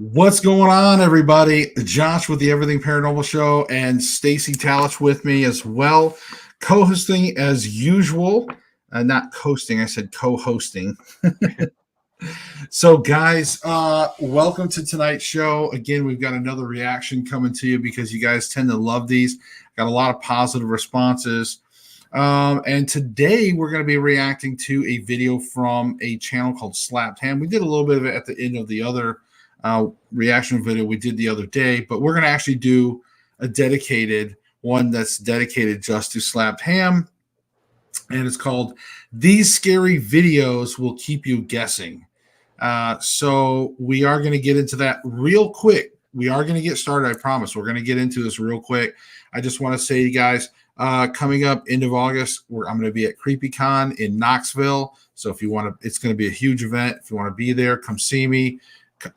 What's going on, everybody? Josh with the Everything Paranormal Show and Stacey Talich with me as well, co-hosting as usual. Not coasting, I said co-hosting. So, guys, welcome to tonight's show. Again, we've got another reaction coming to you because you guys tend to love these. Got a lot of positive responses. And today we're going to be reacting to a video from a channel called Slapped Ham. We did a little bit of it at the end of the other reaction video we did the other day, but we're going to actually do a dedicated one that's dedicated just to Slapped Ham, and it's called These Scary Videos Will Keep You Guessing. So we are going to get into that real quick. We are going to get started, I promise. We're going to get into this real quick. I just want to say to you guys, coming up end of August, I'm going to be at CreepyCon in Knoxville. So if you want to, it's going to be a huge event. If you want to be there, come see me.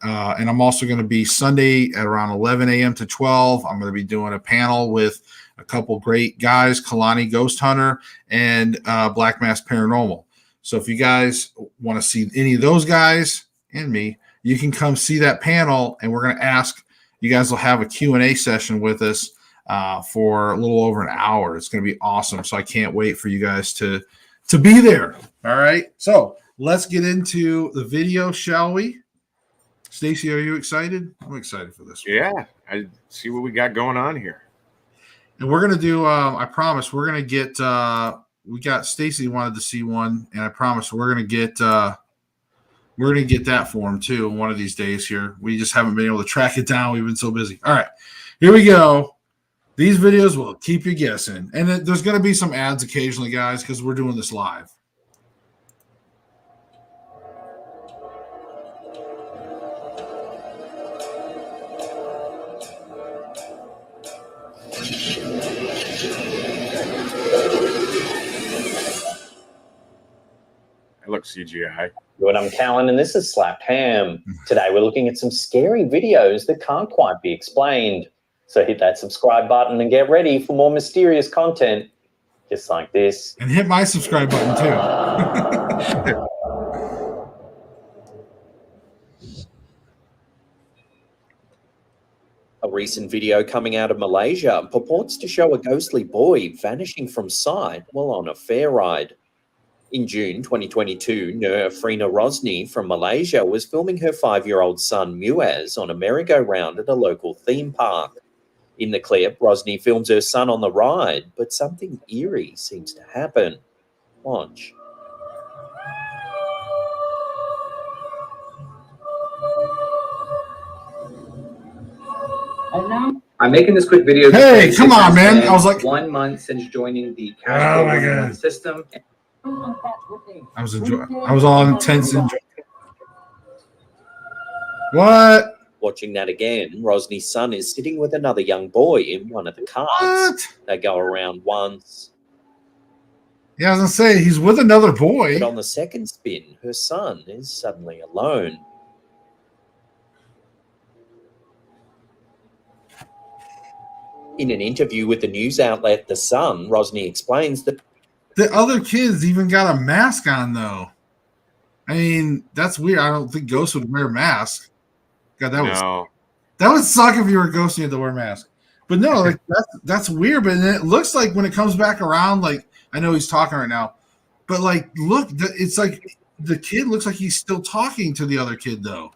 And I'm also going to be Sunday at around 11 a.m. to 12. I'm going to be doing a panel with a couple great guys, Kalani Ghost Hunter and Black Mass Paranormal. So if you guys want to see any of those guys and me, you can come see that panel, and we're going to ask. You guys will have a Q&A session with us for a little over an hour. It's going to be awesome. So I can't wait for you guys to be there. All right. So let's get into the video, shall we? Stacey, are you excited? I'm excited for this one. Yeah, I see what we got going on here. And we're going to do, I promise, we're going to get, we got Stacey wanted to see one, and I promise we're going to get that for him too one of these days here. We just haven't been able to track it down. We've been so busy. All right, here we go. These videos will keep you guessing. And there's going to be some ads occasionally, guys, because we're doing this live. It looks CGI. Good, I'm Callan, and this is Slapped Ham. Today we're looking at some scary videos that can't quite be explained. So hit that subscribe button and get ready for more mysterious content just like this. And hit my subscribe button too. A recent video coming out of Malaysia purports to show a ghostly boy vanishing from sight while on a fair ride. In June 2022, Nur Afrina Rosni from Malaysia was filming her 5-year-old son Muaz on a merry-go-round at a local theme park. In the clip, Rosni films her son on the ride, but something eerie seems to happen. Watch. I'm making this quick video. Hey, come on, man. I was like 1 month since joining the cash system. I was all intense. What? Watching that again, Rosni's son is sitting with another young boy in one of the cars. What? They go around once. Yeah, I was going to say, he's with another boy. But on the second spin, her son is suddenly alone. In an interview with the news outlet The Sun, Rosni explains that the other kids even got a mask on, though. I mean, that's weird. I don't think ghosts would wear a mask. God, that would suck if you were a ghost and you had to wear a mask. But no, like that's weird. But it looks like when it comes back around, like I know he's talking right now, but like look, it's like the kid looks like he's still talking to the other kid, though,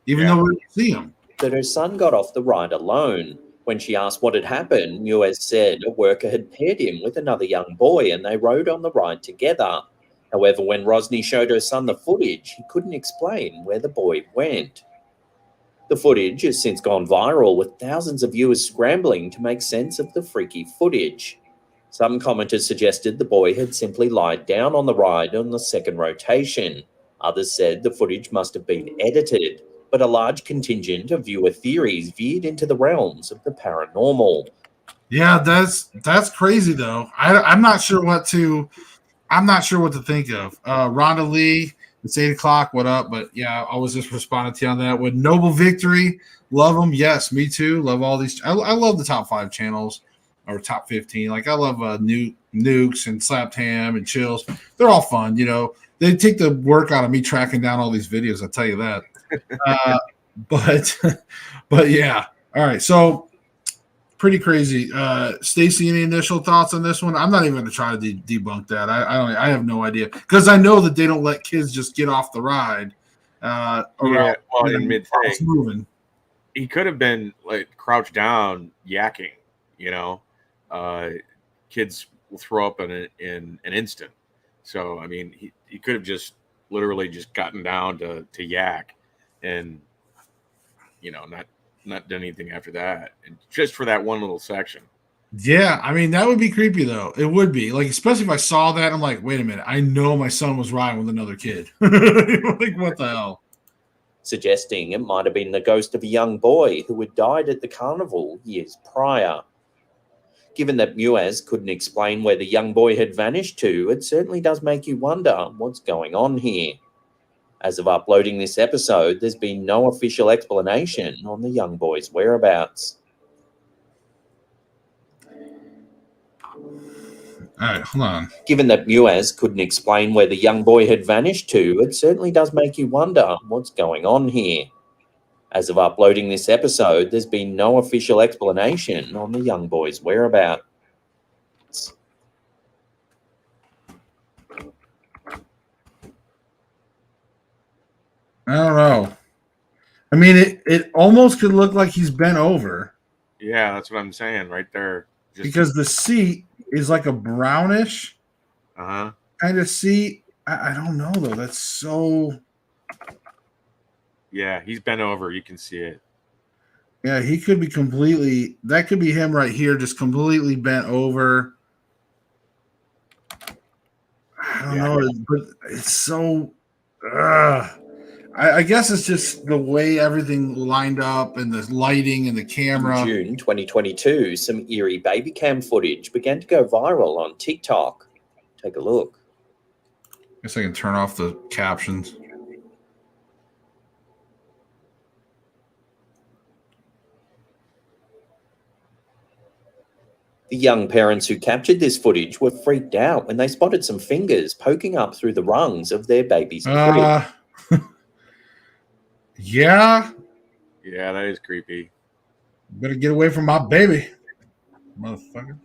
even though we don't see him. That her son got off the ride alone. When she asked what had happened, Muaz said a worker had paired him with another young boy and they rode on the ride together. However, when Rosni showed her son the footage, he couldn't explain where the boy went. The footage has since gone viral, with thousands of viewers scrambling to make sense of the freaky footage. Some commenters suggested the boy had simply lied down on the ride on the second rotation. Others said the footage must have been edited. But a large contingent of viewer theories veered into the realms of the paranormal. Yeah, that's crazy though. I'm not sure what to think of. Rhonda Lee, it's 8 o'clock. What up? But yeah, I was just responding to you on that. With Noble Victory, love them. Yes, me too. Love all these. I love the top 5 channels or top 15. Like I love Nukes and Slapped Ham and Chills. They're all fun. You know, they take the work out of me tracking down all these videos. I'll tell you that. but but yeah. All right, so pretty crazy. Stacey, any initial thoughts on this one? I'm not even going to try to debunk that. I have no idea because I know that they don't let kids just get off the ride. Around, in mid while it's thing, moving. he could have been like crouched down yakking. Kids will throw up in an instant. So I mean, he could have just literally just gotten down to yak, and not done anything after that, and just for that one little section. Yeah, I mean that would be creepy though. It would be like, especially if I saw that, I'm like, wait a minute, I know my son was riding with another kid. Like, what the hell? Suggesting it might have been the ghost of a young boy who had died at the carnival years prior. Given that Muaz couldn't explain where the young boy had vanished to, it certainly does make you wonder what's going on here. As of uploading this episode, there's been no official explanation on the young boy's whereabouts. All right, hold on. Given that Muaz couldn't explain where the young boy had vanished to, it certainly does make you wonder what's going on here. As of uploading this episode, there's been no official explanation on the young boy's whereabouts. I don't know. I mean, it almost could look like he's bent over. Yeah, that's what I'm saying right there. Because the seat is like a brownish kind of seat. I don't know though. That's so. Yeah, he's bent over. You can see it. Yeah, he could be completely. That could be him right here, just completely bent over. I don't know, but it's so. I guess it's just the way everything lined up and the lighting and the camera. In June 2022, some eerie baby cam footage began to go viral on TikTok. Take a look. I guess I can turn off the captions. The young parents who captured this footage were freaked out when they spotted some fingers poking up through the rungs of their baby's crib. Yeah. Yeah, that is creepy. Better get away from my baby, motherfucker.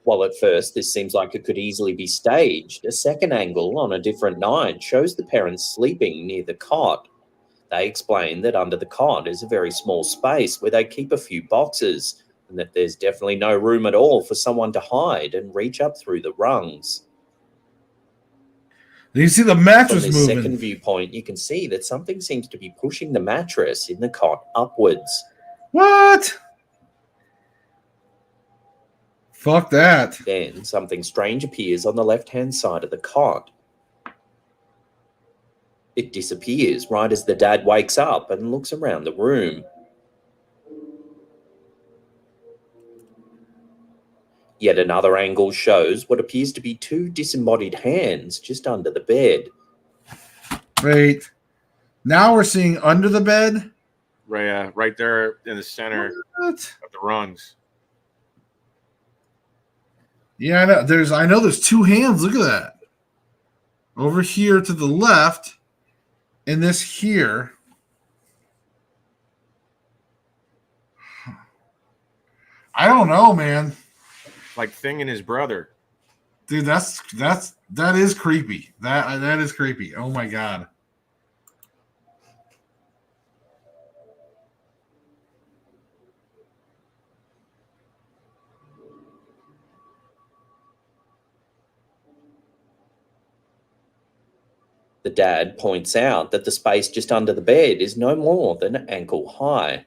While at first this seems like it could easily be staged, a second angle on a different night shows the parents sleeping near the cot. They explain that under the cot is a very small space where they keep a few boxes, and that there's definitely no room at all for someone to hide and reach up through the rungs. You see the mattress From this moving. second viewpoint, you can see that something seems to be pushing the mattress in the cot upwards. What? Fuck that. Then something strange appears on the left-hand side of the cot. It disappears right as the dad wakes up and looks around the room. Yet another angle shows what appears to be two disembodied hands just under the bed. Wait. Now we're seeing under the bed? Right there in the center What? of the rungs. Yeah, I know there's two hands. Look at that. Over here to the left, and this here. I don't know, man. Like Thing and his brother. Dude, that is creepy. That is creepy. Oh my god. The dad points out that the space just under the bed is no more than ankle high.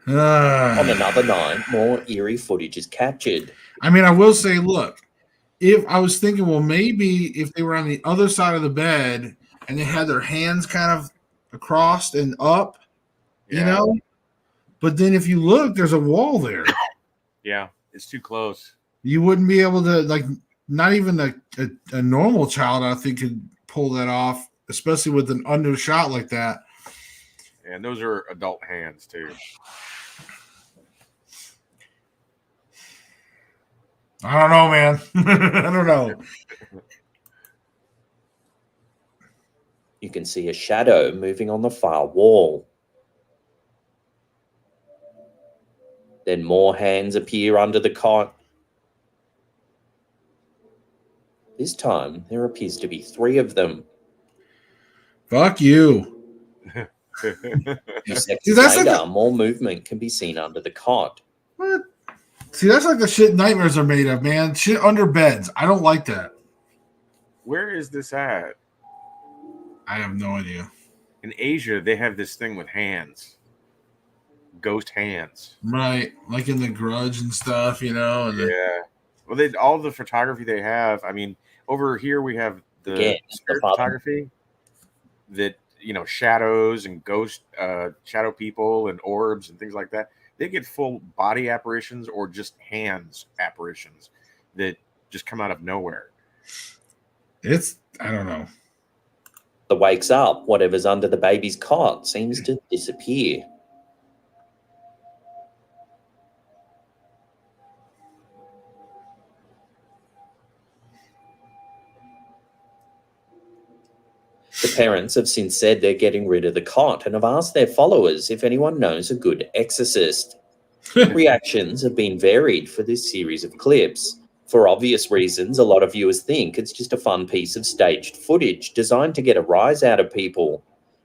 On another night, more eerie footage is captured. I mean, I will say, look, if I was thinking, well, maybe if they were on the other side of the bed and they had their hands kind of across and up, you know, but then if you look, there's a wall there. Yeah, it's too close. You wouldn't be able to, like, not even a normal child, I think, could pull that off, especially with an under shot like that. And those are adult hands too. I don't know, man. I don't know. You can see a shadow moving on the far wall. Then more hands appear under the cot. This time, there appears to be 3 of them. Fuck you. A few seconds See, that's later, like more movement can be seen under the cot. what? See, that's like the shit nightmares are made of, man. Shit under beds. I don't like that. Where is this at? I have no idea. In Asia, they have this thing with hands, ghost hands. Right, like in The Grudge and stuff, you know. And Yeah. Well, all the photography they have. I mean, over here we have the Again, spirit the father- photography that, you know, shadows and ghost shadow people and orbs and things like that. They get full body apparitions or just hands apparitions that just come out of nowhere. I don't know. The wakes up, whatever's under the baby's cot seems to disappear. The parents have since said they're getting rid of the cot and have asked their followers if anyone knows a good exorcist. Reactions have been varied for this series of clips. For obvious reasons, a lot of viewers think it's just a fun piece of staged footage designed to get a rise out of people.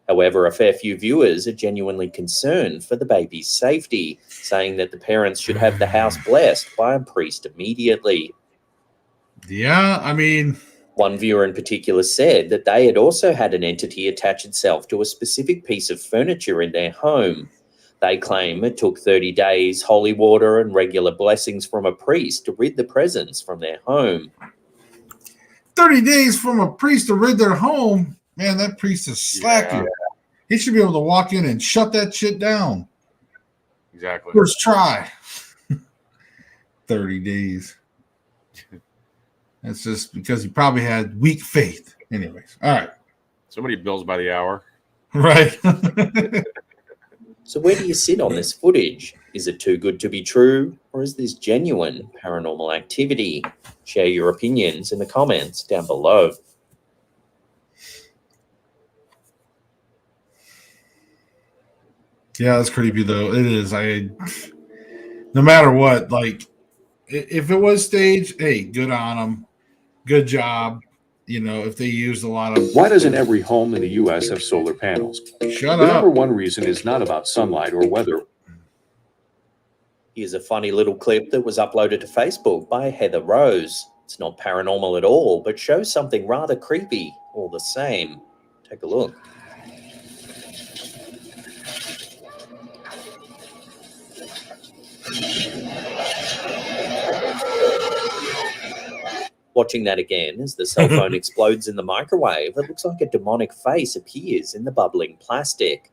However, a fair few viewers are genuinely concerned for the baby's safety, saying that the parents should have the house blessed by a priest immediately. Yeah, I mean, One viewer in particular said that they had also had an entity attach itself to a specific piece of furniture in their home. They claim it took 30 days, holy water, and regular blessings from a priest to rid the presence from their home. 30 days from a priest to rid their home. Man, that priest is slacking. Yeah. He should be able to walk in and shut that shit down. Exactly. First try. 30 days. That's just because he probably had weak faith. Anyways, all right. Somebody bills by the hour. Right. So where do you sit on this footage? Is it too good to be true, or is this genuine paranormal activity? Share your opinions in the comments down below. Yeah, that's creepy though. It is. No matter what, like if it was staged, hey, good on them. Good job. You know, if they used a lot of Why doesn't every home in the U.S. have solar panels? shut The up. number one reason is not about sunlight or weather. Here's a funny little clip that was uploaded to Facebook by Heather Rose. It's not paranormal at all, but shows something rather creepy all the same. Take a look. Watching that again as the cell phone explodes in the microwave, it looks like a demonic face appears in the bubbling plastic.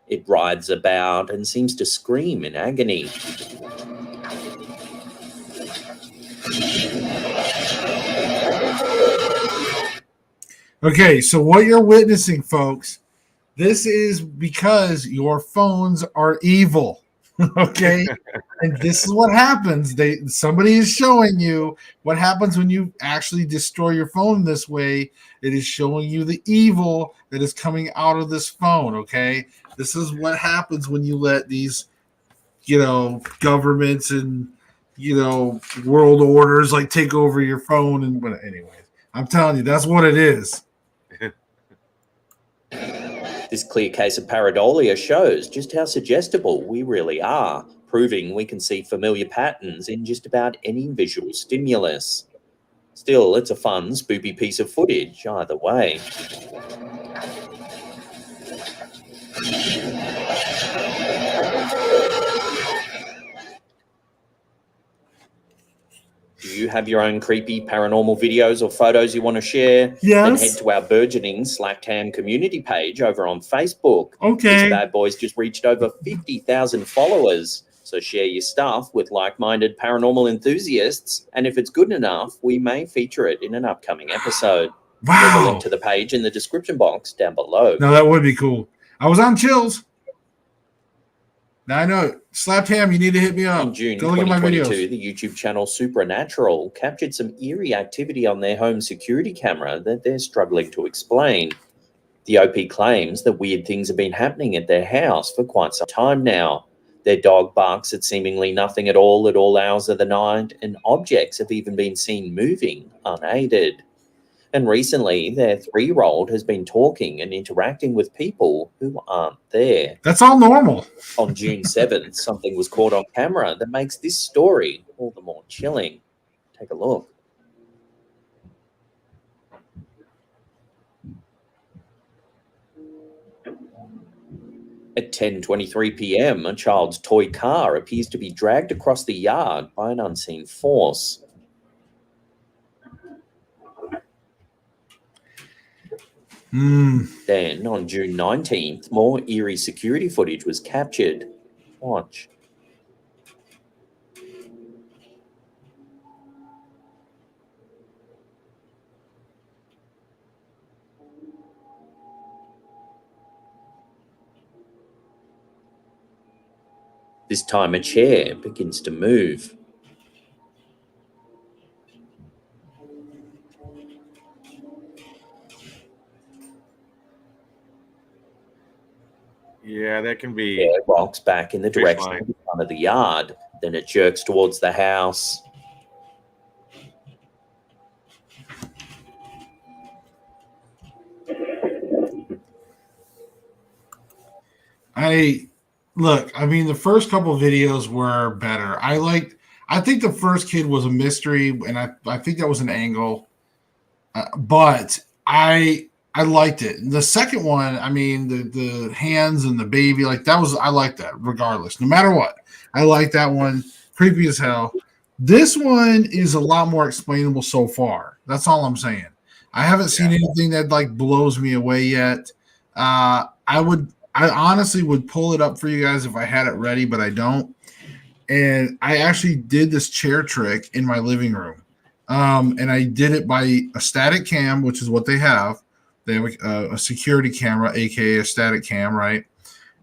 It writhes about and seems to scream in agony. Okay, so what you're witnessing, folks, this is because your phones are evil. Okay, and this is what happens. Somebody is showing you what happens when you actually destroy your phone this way. It is showing you the evil that is coming out of this phone. Okay, this is what happens when you let these, governments and world orders like take over your phone. And but anyways, I'm telling you, that's what it is. This clear case of pareidolia shows just how suggestible we really are, proving we can see familiar patterns in just about any visual stimulus. Still, it's a fun, spoopy piece of footage either way. Do you have your own creepy paranormal videos or photos you want to share? Then Yes. head to our burgeoning Slacktown community page over on Facebook. Okay. This bad boy's just reached over 50,000 followers. So share your stuff with like-minded paranormal enthusiasts, and if it's good enough, we may feature it in an upcoming episode. There's a Wow. link to the page in the description box down below. No, that would be cool. I was on chills. Now I know. Slapped Ham, you need to hit me up. In June Go look at my 2022, videos. the YouTube channel Supernatural captured some eerie activity on their home security camera that they're struggling to explain. The OP claims that weird things have been happening at their house for quite some time now. Their dog barks at seemingly nothing at all hours of the night, and objects have even been seen moving unaided. And recently, their 3-year-old has been talking and interacting with people who aren't there. That's all normal. On June 7th, something was caught on camera that makes this story all the more chilling. Take a look. At 10:23 p.m., a child's toy car appears to be dragged across the yard by an unseen force. Then, on June 19th, more eerie security footage was captured. Watch. This time, a chair begins to move. Yeah, that can be. It rocks back in the direction fine. of the front of the yard. Then it jerks towards the house. I mean, the first couple of videos were better. I think the first kid was a mystery, and I think that was an angle. But I liked it. The second one, I mean, the hands and the baby, like that was, I like that regardless, no matter what. I like that one. Creepy as hell. This one is a lot more explainable so far. That's all I'm saying. I haven't seen anything that like blows me away yet. I honestly would pull it up for you guys if I had it ready, but I don't. And I actually did this chair trick in my living room. And I did it by a static cam, which is what they have. They have a security camera, aka a static cam, right?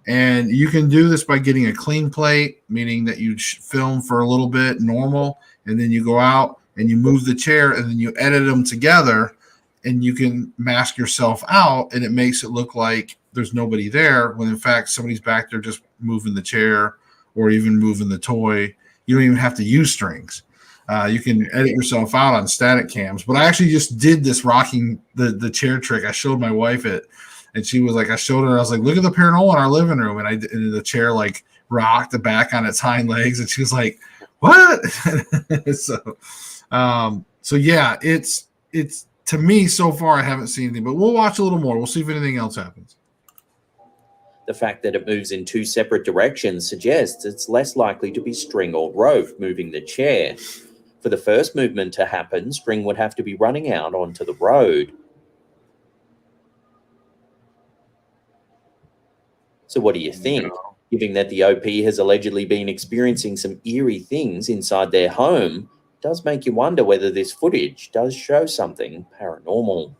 And you can do this by getting a clean plate, meaning that you film for a little bit normal, and then you go out and you move the chair, and then you edit them together, and you can mask yourself out, and it makes it look like there's nobody there when in fact somebody's back there just moving the chair or even moving the toy. You don't even have to use strings. You can edit yourself out on static cams. But I actually just did this rocking the chair trick. I showed my wife it, and she was like, I showed her. I was like, look at the paranormal in our living room, and and the chair like rocked the back on its hind legs, and she was like, what? So yeah, it's to me so far I haven't seen anything, but we'll watch a little more. We'll see if anything else happens. The fact that it moves in 2 separate directions suggests it's less likely to be string or rope moving the chair. For the first movement to happen, string would have to be running out onto the road. So what do you think? Given that the OP has allegedly been experiencing some eerie things inside their home, it does make you wonder whether this footage does show something paranormal.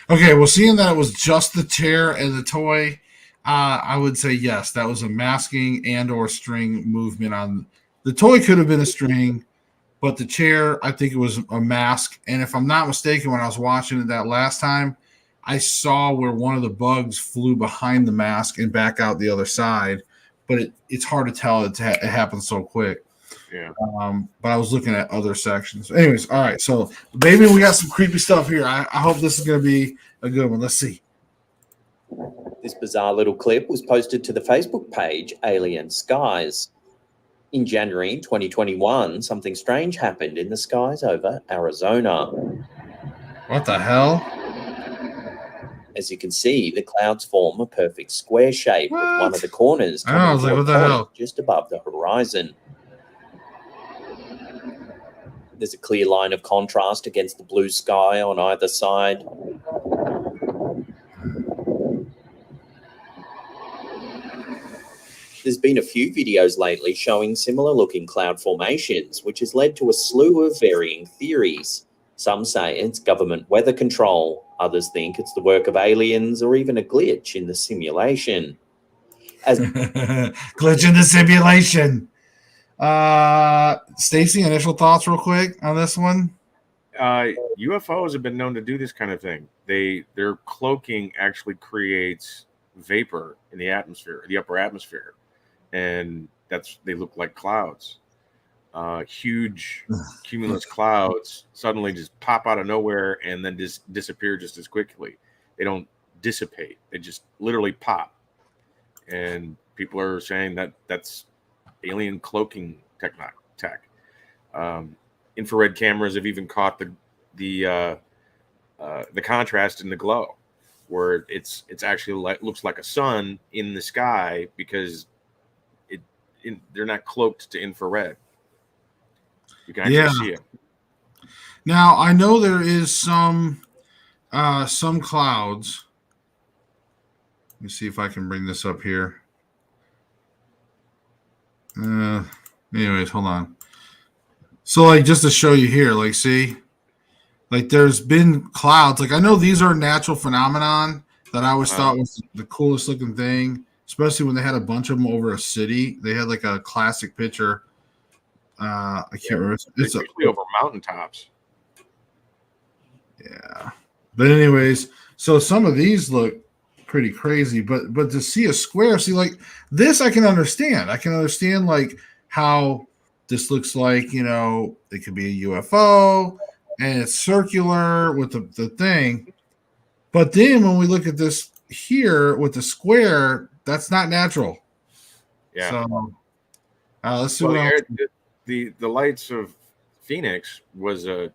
Okay, well, seeing that it was just the chair and the toy, I would say yes, that was a masking and or string movement on the toy. Could have been a string, but the chair, I think it was a mask. And if I'm not mistaken, when I was watching it that last time, I saw where one of the bugs flew behind the mask and back out the other side. But it's hard to tell. It happened so quick. Yeah. But I was looking at other sections. Anyways, all right. So, baby, we got some creepy stuff here. I hope this is going to be a good one. Let's see. This bizarre little clip was posted to the Facebook page Alien Skies. In January 2021, something strange happened in the skies over Arizona. What the hell? As you can see, the clouds form a perfect square shape with one of the corners I know, I was coming like, to what a the point hell? just above the horizon. There's a clear line of contrast against the blue sky on either side. There's been a few videos lately showing similar-looking cloud formations, which has led to a slew of varying theories. Some say it's government weather control. Others think it's the work of aliens or even a glitch in the simulation. Glitch in the simulation. Stacey, initial thoughts real quick on this one? UFOs have been known to do this kind of thing. Their cloaking actually creates vapor in the atmosphere, the upper atmosphere, and they look like clouds. Huge cumulus clouds suddenly just pop out of nowhere and then just disappear just as quickly. They don't dissipate; they just literally pop. And people are saying that that's alien cloaking tech. Infrared cameras have even caught the contrast in the glow, where it's actually looks like a sun in the sky because they're not cloaked to infrared. You can actually see it. Now I know there is some clouds. Let me see if I can bring this up here. Anyways, hold on. So, like, just to show you here, like, see, like, there's been clouds. Like, I know these are a natural phenomenon that I always thought was the coolest looking thing, especially when they had a bunch of them over a city. They had like a classic picture. I can't remember. It's usually over mountaintops. Yeah, but anyways, so some of these look pretty crazy, but to see a square, see, like this, I can understand. I can understand like how this looks like, it could be a UFO and it's circular with the thing. But then when we look at this here with the square, that's not natural. Yeah. So let's see what else. The lights of Phoenix was a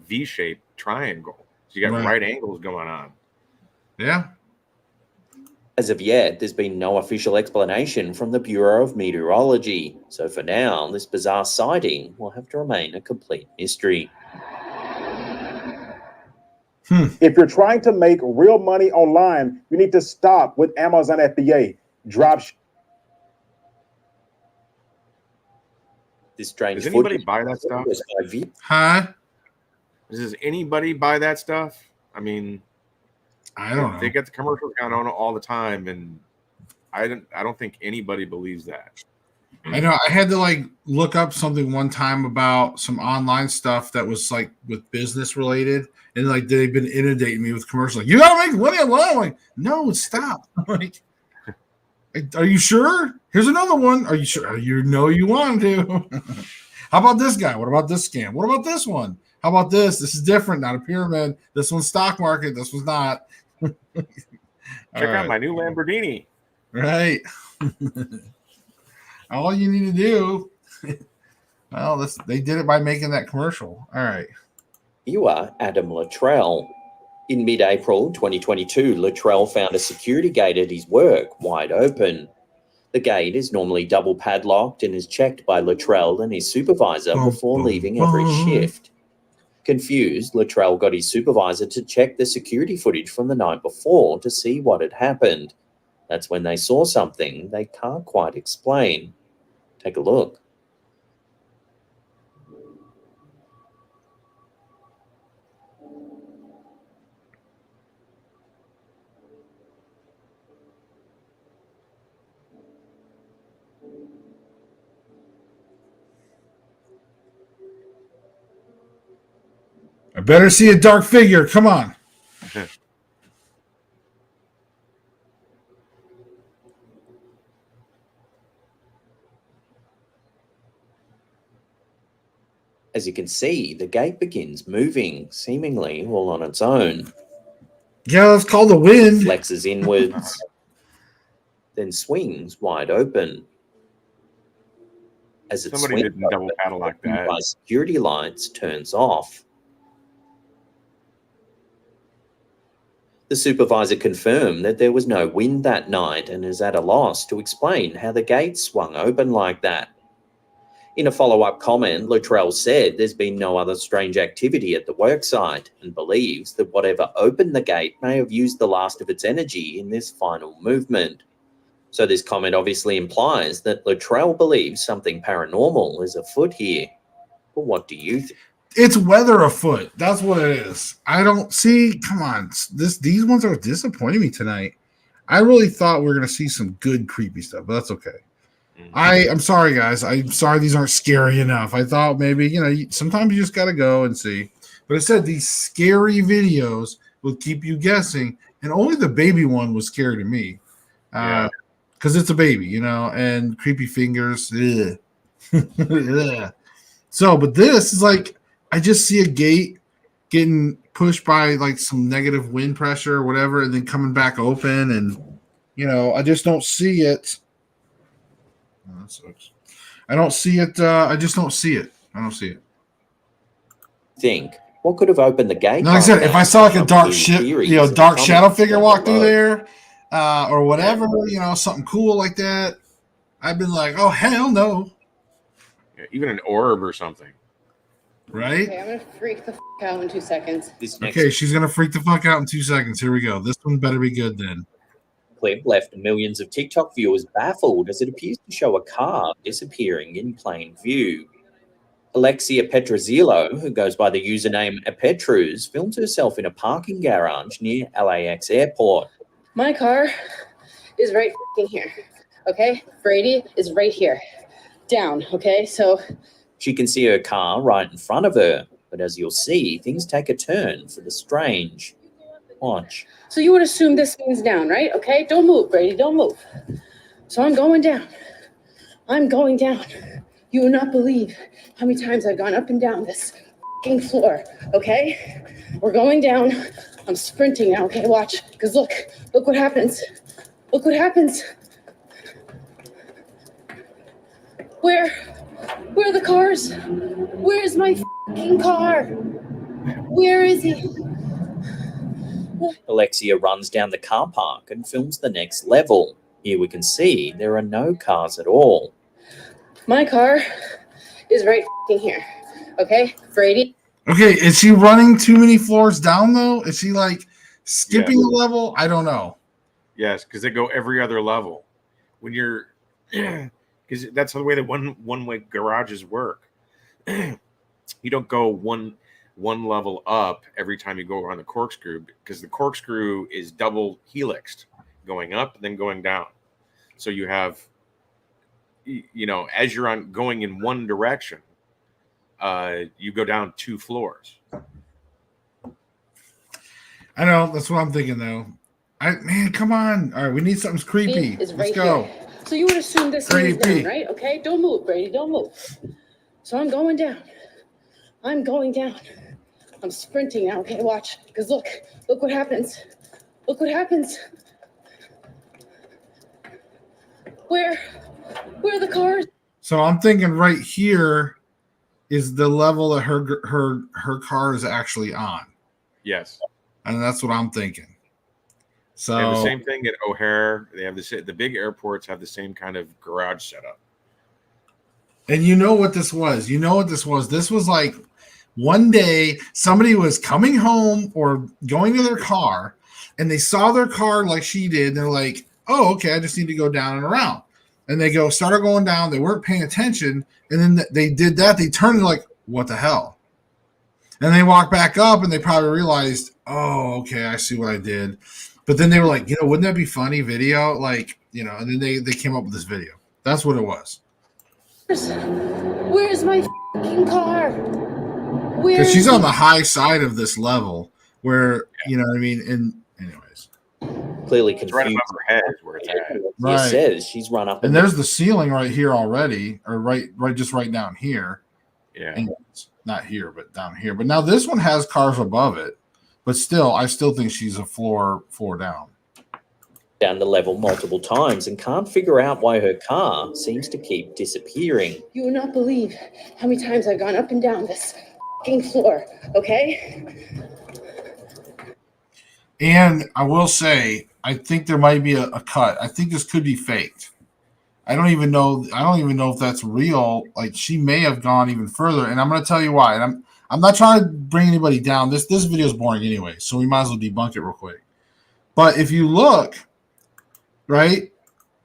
V-shaped triangle. So you got right angles going on. Yeah. As of yet, there's been no official explanation from the Bureau of Meteorology. So for now, this bizarre sighting will have to remain a complete mystery. If you're trying to make real money online, you need to stop with Amazon FBA. This strange Does anybody buy that stuff? Huh? Does anybody buy that stuff? I mean, I don't know. They get the commercials going on all the time, and I don't think anybody believes that. I know. I had to like look up something one time about some online stuff that was like with business related, and like they've been inundating me with commercials. Like, you gotta make money online. I'm like, no, stop. Like, are you sure? Here's another one. Are you sure? You know you want to. How about this guy? What about this scam? What about this one? How about this? This is different, not a pyramid. This one's stock market. This one's not. Check out my new Lamborghini. Right. All you need to do. Well, they did it by making that commercial. All right. You are Adam Luttrell. In mid-April 2022, Luttrell found a security gate at his work wide open. The gate is normally double padlocked and is checked by Luttrell and his supervisor before leaving every shift. Confused, Luttrell got his supervisor to check the security footage from the night before to see what had happened. That's when they saw something they can't quite explain. Take a look. I better see a dark figure. Come on. As you can see, the gate begins moving, seemingly all on its own. Yeah, it's called the wind. Flexes inwards, then swings wide open. As it Somebody swings didn't double padlock that. by security lights turns off. The supervisor confirmed that there was no wind that night and is at a loss to explain how the gate swung open like that. In a follow-up comment, Luttrell said there's been no other strange activity at the worksite and believes that whatever opened the gate may have used the last of its energy in this final movement. So this comment obviously implies that Luttrell believes something paranormal is afoot here. But what do you think? It's weather afoot. That's what it is. I don't see. Come on, these ones are disappointing me tonight. I really thought we were gonna see some good creepy stuff, but that's okay. I'm sorry, guys. I'm sorry these aren't scary enough. I thought maybe sometimes you just gotta go and see. But it said these scary videos will keep you guessing, and only the baby one was scary to me, because it's a baby, and creepy fingers. Ugh. Ugh. So, but this is like I just see a gate getting pushed by like some negative wind pressure or whatever, and then coming back open, and I just don't see it. Oh, that sucks. I don't see it. I just don't see it. I don't see it. Think what could have opened the gate? No, like I said, if I saw like a dark dark shadow figure walk through there, or whatever, something cool like that, I've been like, oh hell no. Yeah, even an orb or something. Right? Okay, I'm gonna freak the out in 2 seconds. Okay, she's gonna freak the fuck out in 2 seconds. Here we go. This one better be good then. Clip left millions of TikTok viewers baffled as it appears to show a car disappearing in plain view. Alexia Petrozilo, who goes by the username Apetruz, films herself in a parking garage near LAX airport. My car is right here. Okay, Brady is right here. Down. Okay, so she can see her car right in front of her, but as you'll see, things take a turn for the strange. Watch. So you would assume this means down, right? Okay, don't move, Brady, don't move. So I'm going down. I'm going down. You will not believe how many times I've gone up and down this floor, okay? We're going down. I'm sprinting now, okay? Watch, because look what happens. Look what happens. Where are the cars? Where's my car? Where is he? Alexia runs down the car park and films the next level. Here we can see there are no cars at all. My car is right here. Okay, Brady. Okay, is she running too many floors down though? Is she like skipping a level? I don't know. Yes, because they go every other level. When you're, because that's the way that one-way garages work. You don't go one level up every time you go around the corkscrew, because the corkscrew is double helixed, going up and then going down. So you have, as you're going in one direction, you go down 2 floors. I know, that's what I'm thinking though. Man, come on. All right, we need something creepy. Let's go. Here. So you would assume this means down, right? Okay, don't move, Brady, don't move. So I'm going down. I'm going down. I'm sprinting now, okay? Watch, because look what happens. Look what happens. Where are the cars? So I'm thinking right here is the level that her car is actually on. Yes. And that's what I'm thinking. So they have the same thing at O'Hare. They have the big airports have the same kind of garage setup. And you know what this was? This was like one day somebody was coming home or going to their car and they saw their car like she did. And they're like, oh, okay, I just need to go down and around. And they started going down. They weren't paying attention. And then they did that. They turned like, what the hell? And they walked back up and they probably realized, oh, okay, I see what I did. But then they were like, wouldn't that be funny video? Like, and then they came up with this video. That's what it was. Where's my car? Because she's on the high side of this level where, you know what I mean? And anyways. Clearly confused. It's right above her head is where it's at. Right. It says she's run up. And there's the ceiling right here already, or right down here. Yeah. Anyways, not here, but down here. But now this one has cars above it. But still, I still think she's a floor down. Down the level multiple times and can't figure out why her car seems to keep disappearing. You will not believe how many times I've gone up and down this floor, okay? And I will say, I think there might be a cut. I think this could be faked. I don't even know if that's real. Like, she may have gone even further, and I'm going to tell you why. And I'm not trying to bring anybody down. This video is boring anyway, so we might as well debunk it real quick. But if you look, right,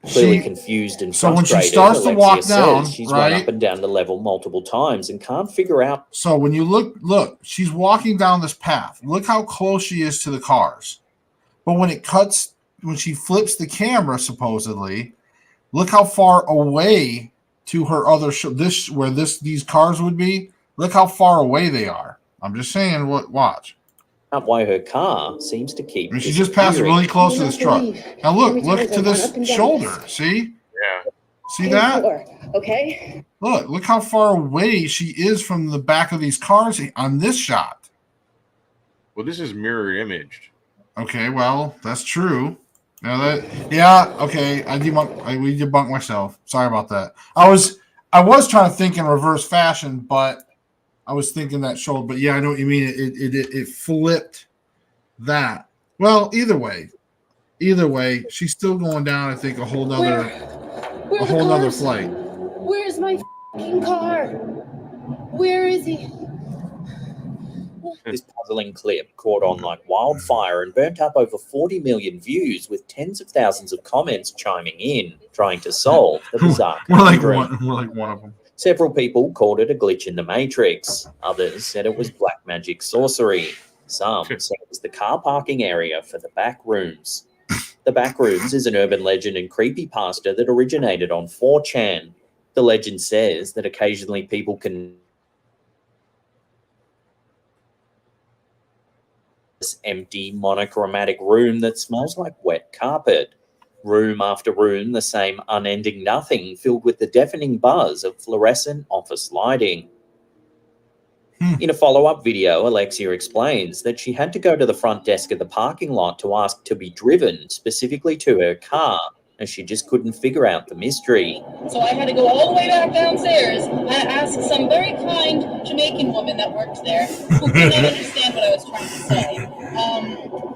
Clearly confused and so when frustrated, she starts to Alexia walk says down, she's run right? up and down the level multiple times and can't figure out. So when you look, she's walking down this path. Look how close she is to the cars. But when she flips the camera, supposedly, look how far away to her other these cars would be. Look how far away they are. I'm just saying. Watch. Why her car seems to keep. I mean, she just passed really close to this truck. Now look to this shoulder. See? Yeah. See that? Okay. Look how far away she is from the back of these cars on this shot. Well, this is mirror imaged. Okay, well, that's true. Now okay. We debunked myself. Sorry about that. I was trying to think in reverse fashion, but I was thinking that shoulder. But yeah, I know what you mean. It flipped that. Well, either way, she's still going down. I think a whole nother flight. Where's my car? Where is he? This puzzling clip caught on like wildfire and burnt up over 40 million views, with tens of thousands of comments chiming in, trying to solve the bizarre conundrum. We're like one of them. Several people called it a glitch in the Matrix. Others said it was black magic sorcery. Some said it was the car parking area for the back rooms. The back rooms is an urban legend and creepypasta that originated on 4chan. The legend says that occasionally people can this empty monochromatic room that smells like wet carpet. Room after room, the same unending nothing filled with the deafening buzz of fluorescent office lighting. In a follow-up video, Alexia explains that she had to go to the front desk of the parking lot to ask to be driven specifically to her car, as she just couldn't figure out the mystery. So I had to go all the way back downstairs and ask some very kind Jamaican woman that worked there, who did not understand what I was trying to say.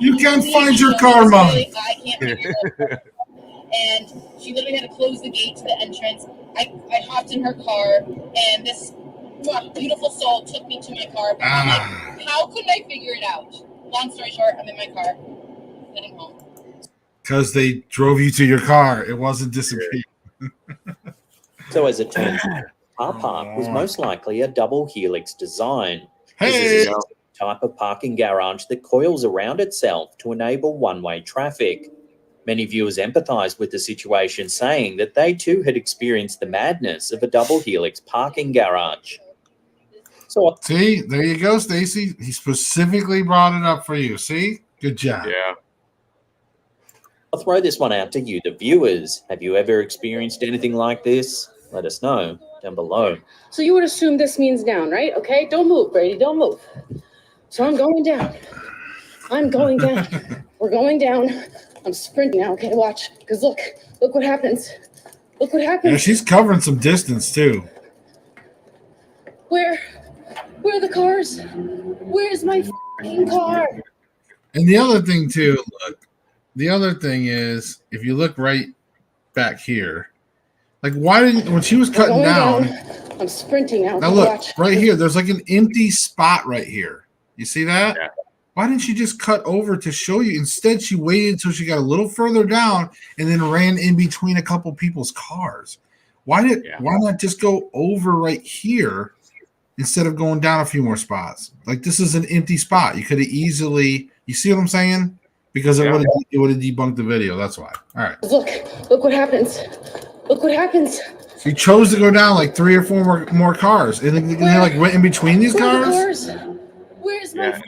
You can't find your car, Mom. I can't figure it out. And she literally had to close the gate to the entrance. I hopped in her car, and this beautiful soul took me to my car. I'm like, how couldn't I figure it out? Long story short, I'm in my car, heading home. Because they drove you to your car. It wasn't disappearing. So as it turns out, car park was most likely a double helix design. Hey! This is a type of parking garage that coils around itself to enable one-way traffic. Many viewers empathized with the situation, saying that they too had experienced the madness of a double helix parking garage. So, see, there you go, Stacey. He specifically brought it up for you. See? Good job. Yeah. I'll throw this one out to you, the viewers. Have you ever experienced anything like this? Let us know down below. So you would assume this means down, right? Okay, don't move, Brady, don't move. So I'm going down. I'm going down. We're going down. I'm sprinting now. Okay, watch. Because look what happens. Look what happens. Yeah, she's covering some distance too. Where are the cars? Where's my car? And the other thing too, the other thing is, if you look right back here, like when she was cutting down, I'm sprinting now. Now look, right here, there's like an empty spot right here. You see that? Yeah. Why didn't she just cut over to show you? Instead, she waited until she got a little further down and then ran in between a couple people's cars. Why not just go over right here instead of going down a few more spots? Like, this is an empty spot. You could have easily, you see what I'm saying? Because it would have debunked the video. That's why. All right. Look what happens. Look what happens. She chose to go down like 3 or 4 more cars, and they like went in between these cars. Where's my?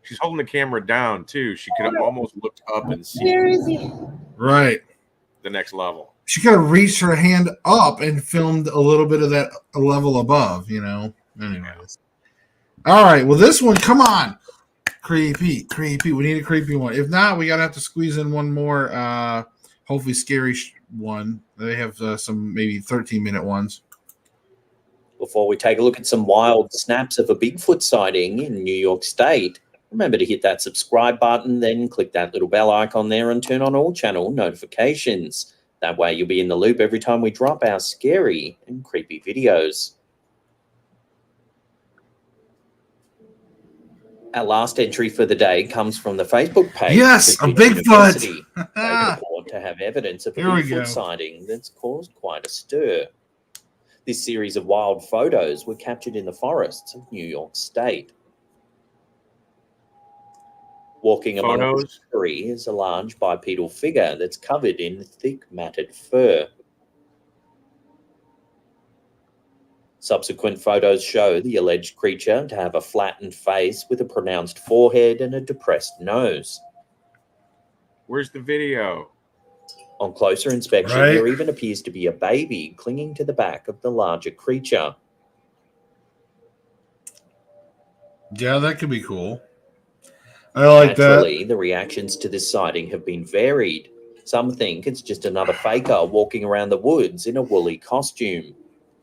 She's holding the camera down too. She could have almost looked up and seen Where is he? Right. the next level. She could have reached her hand up and filmed a little bit of that level above, you know. Anyways. All right. Well, this one, come on. Creepy. We need a creepy one. If not, we gotta have to squeeze in one more hopefully scary one. They have some maybe 13-minute ones. Before we take a look at some wild snaps of a Bigfoot sighting in New York State, remember to hit that subscribe button, then click that little bell icon there and turn on all channel notifications. That way you'll be in the loop every time we drop our scary and creepy videos. Our last entry for the day comes from the Facebook page. Yes, a Pursuit Bigfoot. University. They report to have evidence of a Here we go. Bigfoot sighting that's caused quite a stir. This series of wild photos were captured in the forests of New York State. Walking among the shrubbery is a large bipedal figure that's covered in thick matted fur. Subsequent photos show the alleged creature to have a flattened face with a pronounced forehead and a depressed nose. Where's the video? On closer inspection, Right. there even appears to be a baby clinging to the back of the larger creature. Yeah, that could be cool. I like Naturally, that. the reactions to this sighting have been varied. Some think it's just another faker walking around the woods in a woolly costume.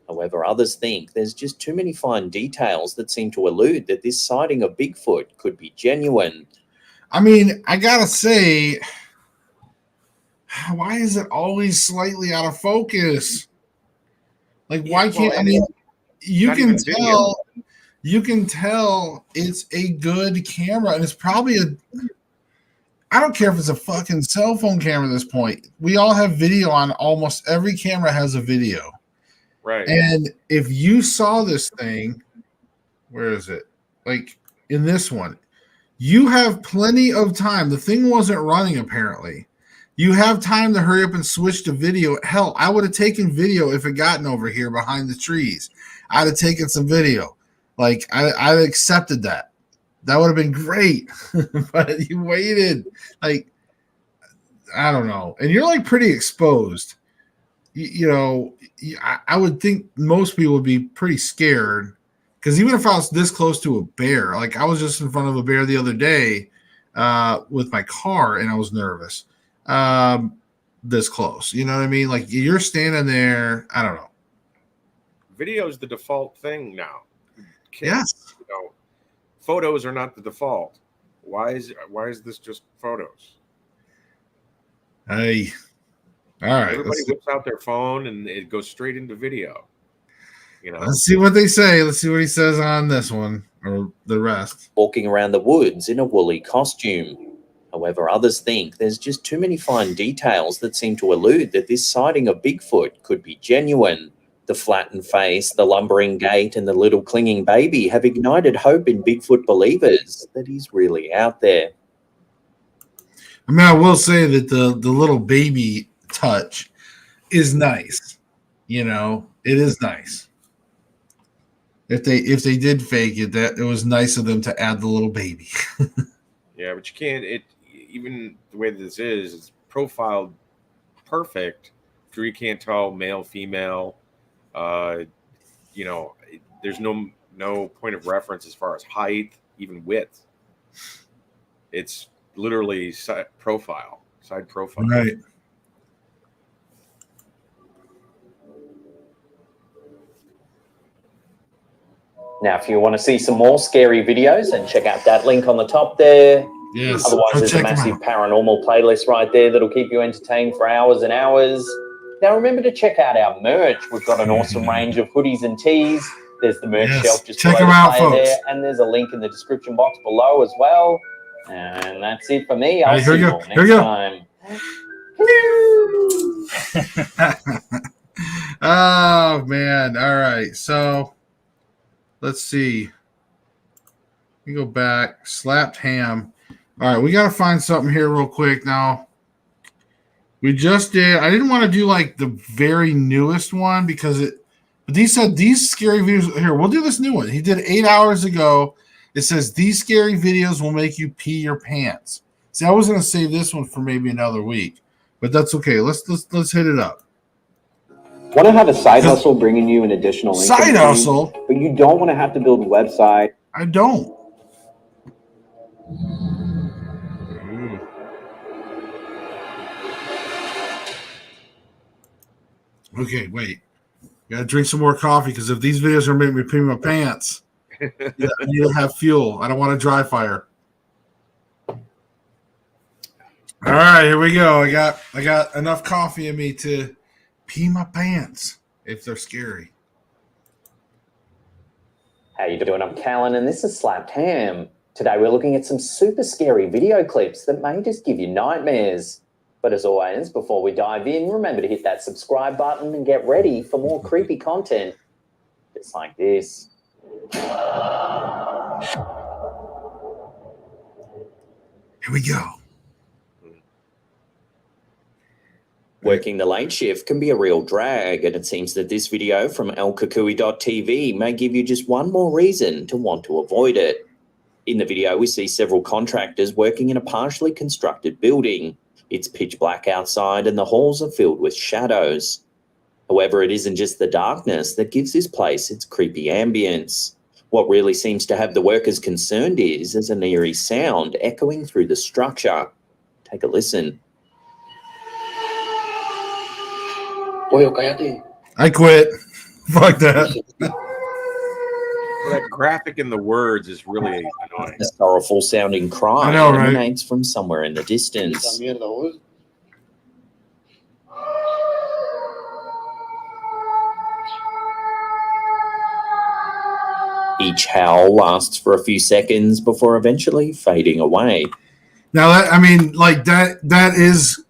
However, others think there's just too many fine details that seem to allude that this sighting of Bigfoot could be genuine. I mean, I gotta say, why is it always slightly out of focus? Like, why can't I mean? You can tell. You can tell it's a good camera, and it's probably a. I don't care if it's a fucking cell phone camera at this point. We all have video on. Almost every camera has a video. Right. And if you saw this thing, where is it? Like in this one, you have plenty of time. The thing wasn't running, apparently. You have time to hurry up and switch to video. Hell, I would have taken video if it gotten over here behind the trees. I'd have taken some video. Like, I accepted that. That would have been great. But you waited. Like, I don't know. And you're like pretty exposed. You know, I would think most people would be pretty scared, because even if I was this close to a bear, like I was just in front of a bear the other day with my car, and I was nervous. This close, you know what I mean? Like you're standing there. I don't know. Video is the default thing now. Yes. You know, photos are not the default. Why is this just photos? Hey. All right. Everybody whips out their phone and it goes straight into video. You know. Let's see what they say. Let's see what he says on this one or the rest. Walking around the woods in a woolly costume. However, others think there's just too many fine details that seem to allude that this sighting of Bigfoot could be genuine. The flattened face, the lumbering gait, and the little clinging baby have ignited hope in Bigfoot believers that he's really out there. I mean, I will say that the little baby touch is nice. You know, it is nice. If they did fake it, that it was nice of them to add the little baby. Yeah, but you can't. Even the way that this is, it's profiled perfect. You can't tell male, female. You know, there's no point of reference as far as height, even width. It's literally side profile. Right. Now, if you want to see some more scary videos, then check out that link on the top there. Yes. Otherwise, there's a massive paranormal playlist right there that'll keep you entertained for hours and hours. Now, remember to check out our merch. We've got an awesome range of hoodies and tees. There's the merch shelf just check below them out, the player folks. there, and there's a link in the description box below as well. And that's it for me. I'll see you all next time. Oh man. All right. So let's see. We go back. Slapped ham. All right, we gotta find something here real quick now. We just did. I didn't want to do like the very newest one because but he said these scary videos here. We'll do this new one. He did 8 hours ago. It says these scary videos will make you pee your pants. See, I was gonna save this one for maybe another week, but that's okay. Let's hit it up. Want to have a side hustle bringing you an additional income Side hustle, but you don't want to have to build a website. I don't. Okay, wait. Gotta drink some more coffee because if these videos are making me pee my pants, I need to have fuel. I don't want a dry fire. All right, here we go. I got enough coffee in me to pee my pants if they're scary. How you doing? I'm Callan, and this is Slapped Ham. Today we're looking at some super scary video clips that may just give you nightmares. But as always, before we dive in, remember to hit that subscribe button and get ready for more creepy content just like this. Here we go. Working the late shift can be a real drag, and it seems that this video from elkukui.tv may give you just one more reason to want to avoid it. In the video, we see several contractors working in a partially constructed building. It's pitch black outside and the halls are filled with shadows. However, it isn't just the darkness that gives this place its creepy ambience. What really seems to have the workers concerned is an eerie sound echoing through the structure. Take a listen. I quit. Fuck that. That graphic in the words is really annoying. A sorrowful sounding cry I know, right? emanates from somewhere in the distance. Each howl lasts for a few seconds before eventually fading away. Now that that is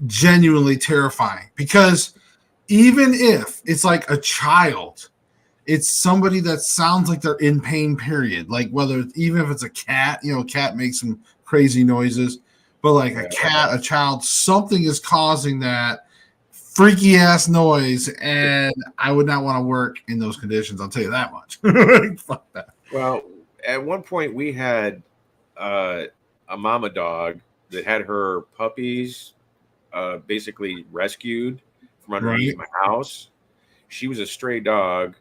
genuinely terrifying, because even if it's like a child, it's somebody that sounds like they're in pain, period. Like even if it's a cat, a cat makes some crazy noises, but like a cat, a child, something is causing that freaky ass noise, and I would not want to work in those conditions. I'll tell you that much. Fuck that. Well, at one point we had a mama dog that had her puppies basically rescued from underneath my house. She was a stray dog,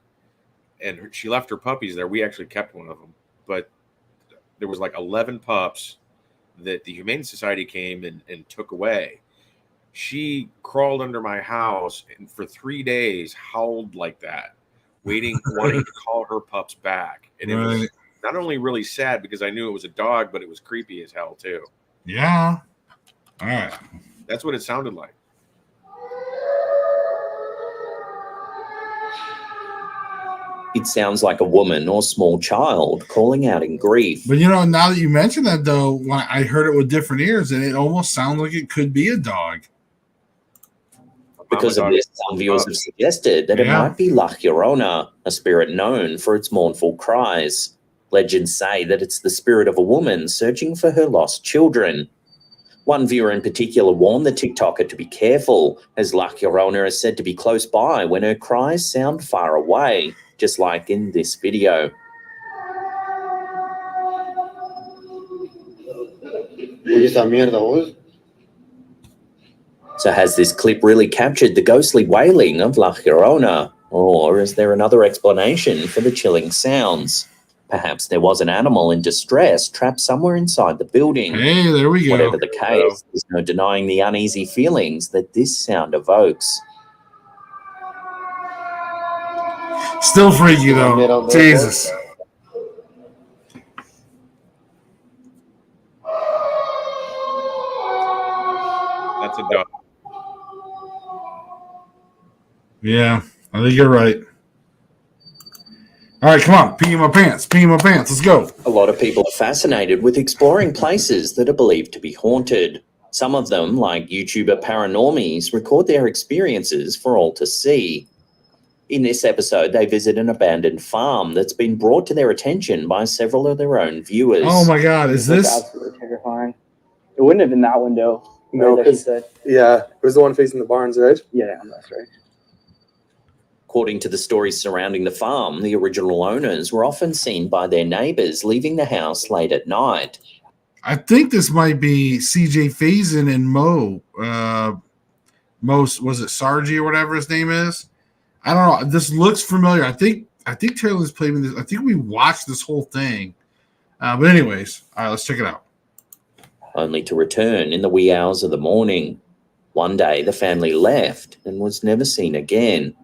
and she left her puppies there. We actually kept one of them, but there was like 11 pups that the Humane Society came and took away. She crawled under my house and for 3 days howled like that, wanting to call her pups back. And it was not only really sad because I knew it was a dog, but it was creepy as hell too. Yeah. All right. That's what it sounded like. It sounds like a woman or small child calling out in grief. But now that you mention that, though, when I heard it with different ears, and it almost sounds like it could be a dog. Because of this, some viewers have suggested that it might be La Llorona, a spirit known for its mournful cries. Legends say that it's the spirit of a woman searching for her lost children. One viewer in particular warned the TikToker to be careful, as La Llorona is said to be close by when her cries sound far away, just like in this video. So has this clip really captured the ghostly wailing of La Llorona? Or is there another explanation for the chilling sounds? Perhaps there was an animal in distress trapped somewhere inside the building. Hey, there we go. Whatever the case, there's no denying the uneasy feelings that this sound evokes. Still freaky, though. Jesus. That's a dog. Yeah, I think you're right. All right, come on. Pee in my pants. Pee in my pants. Let's go. A lot of people are fascinated with exploring places that are believed to be haunted. Some of them, like YouTuber Paranormies, record their experiences for all to see. In this episode, they visit an abandoned farm that's been brought to their attention by several of their own viewers. Oh my God, is this? Absolutely terrifying. It wouldn't have been that window. No, because it was the one facing the barns, right? Yeah, that's right. According to the stories surrounding the farm, the original owners were often seen by their neighbors leaving the house late at night. I think this might be CJ Faison and Mo. Was it Sargi or whatever his name is? I don't know. This looks familiar. I think Taylor's played in this. I think we watched this whole thing. But anyways, all right, let's check it out. Only to return in the wee hours of the morning. One day, the family left and was never seen again.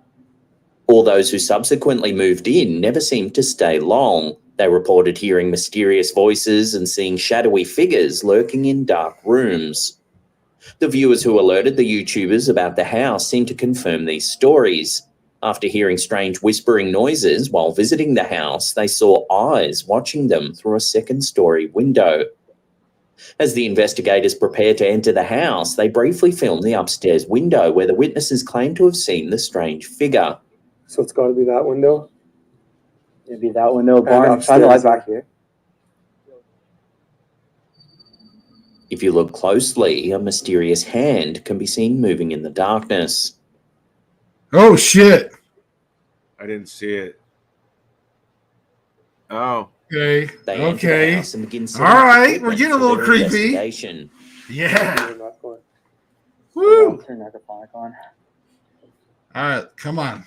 All those who subsequently moved in never seemed to stay long. They reported hearing mysterious voices and seeing shadowy figures lurking in dark rooms. The viewers who alerted the YouTubers about the house seemed to confirm these stories. After hearing strange whispering noises while visiting the house, they saw eyes watching them through a second-story window. As the investigators prepare to enter the house, they briefly film the upstairs window where the witnesses claim to have seen the strange figure. So it's got to be that window. It'd be that window. And Barn. Shine the lights back here. If you look closely, a mysterious hand can be seen moving in the darkness. Oh shit. I didn't see it. Oh. Okay. They enter the house and begin setting All up right, equipment we're getting a for little their creepy. investigation. Yeah. I'll Woo. turn necrophonic on. All right, come on.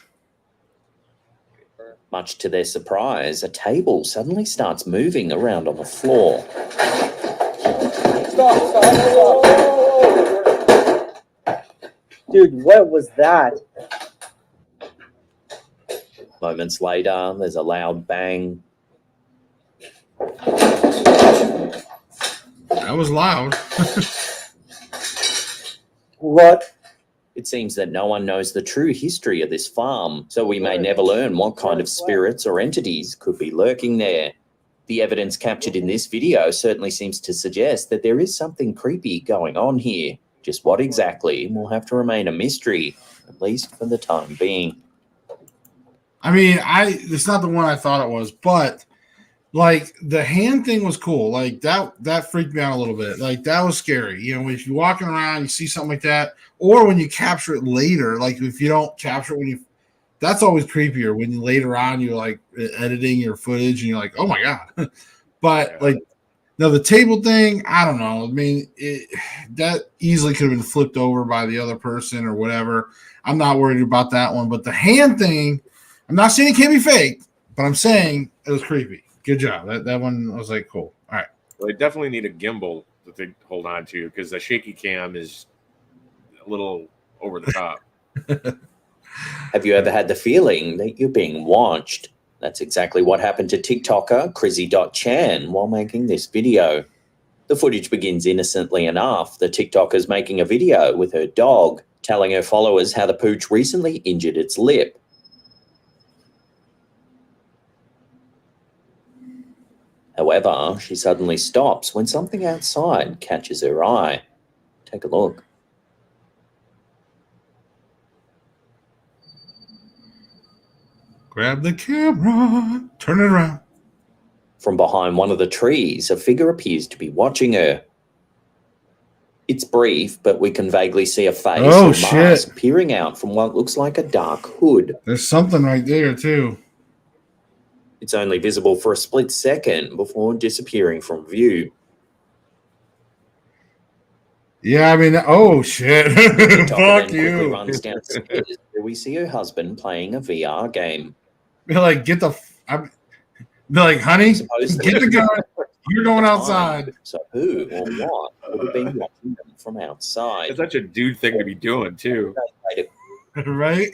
Much to their surprise, a table suddenly starts moving around on the floor. Dude, what was that? Moments later, there's a loud bang. That was loud. What? It seems that no one knows the true history of this farm, so we may never learn what kind of spirits or entities could be lurking there. The evidence captured in this video certainly seems to suggest that there is something creepy going on here. Just what exactly will have to remain a mystery, at least for the time being. I mean, it's not the one I thought it was, but like the hand thing was cool. Like that freaked me out a little bit. Like that was scary. You know, if you're walking around, you see something like that, or when you capture it later, like if you don't capture it when you, that's always creepier when you later on you're like editing your footage and you're like, oh my God. But like, no, the table thing, I don't know. I mean, that easily could have been flipped over by the other person or whatever. I'm not worried about that one. But the hand thing, I'm not saying it can't be fake, but I'm saying it was creepy. Good job. That one was like, cool. All right. Well, they definitely need a gimbal that they hold on to because the shaky cam is a little over the top. Have you ever had the feeling that you're being watched? That's exactly what happened to TikToker Crizzy.Chan while making this video. The footage begins innocently enough. The TikToker's making a video with her dog, telling her followers how the pooch recently injured its lip. However, she suddenly stops when something outside catches her eye. Take a look. Grab the camera, turn it around. From behind one of the trees, a figure appears to be watching her. It's brief, but we can vaguely see a face or mask peering out from what looks like a dark hood. There's something right there, too. It's only visible for a split second before disappearing from view. Yeah, I mean, oh, shit. Fuck you. Runs downstairs where we see her husband playing a VR game. They're like, they're like, honey, get the gun. You're going outside. So who or what would have been watching them from outside? It's such a dude thing to be doing, too. Right?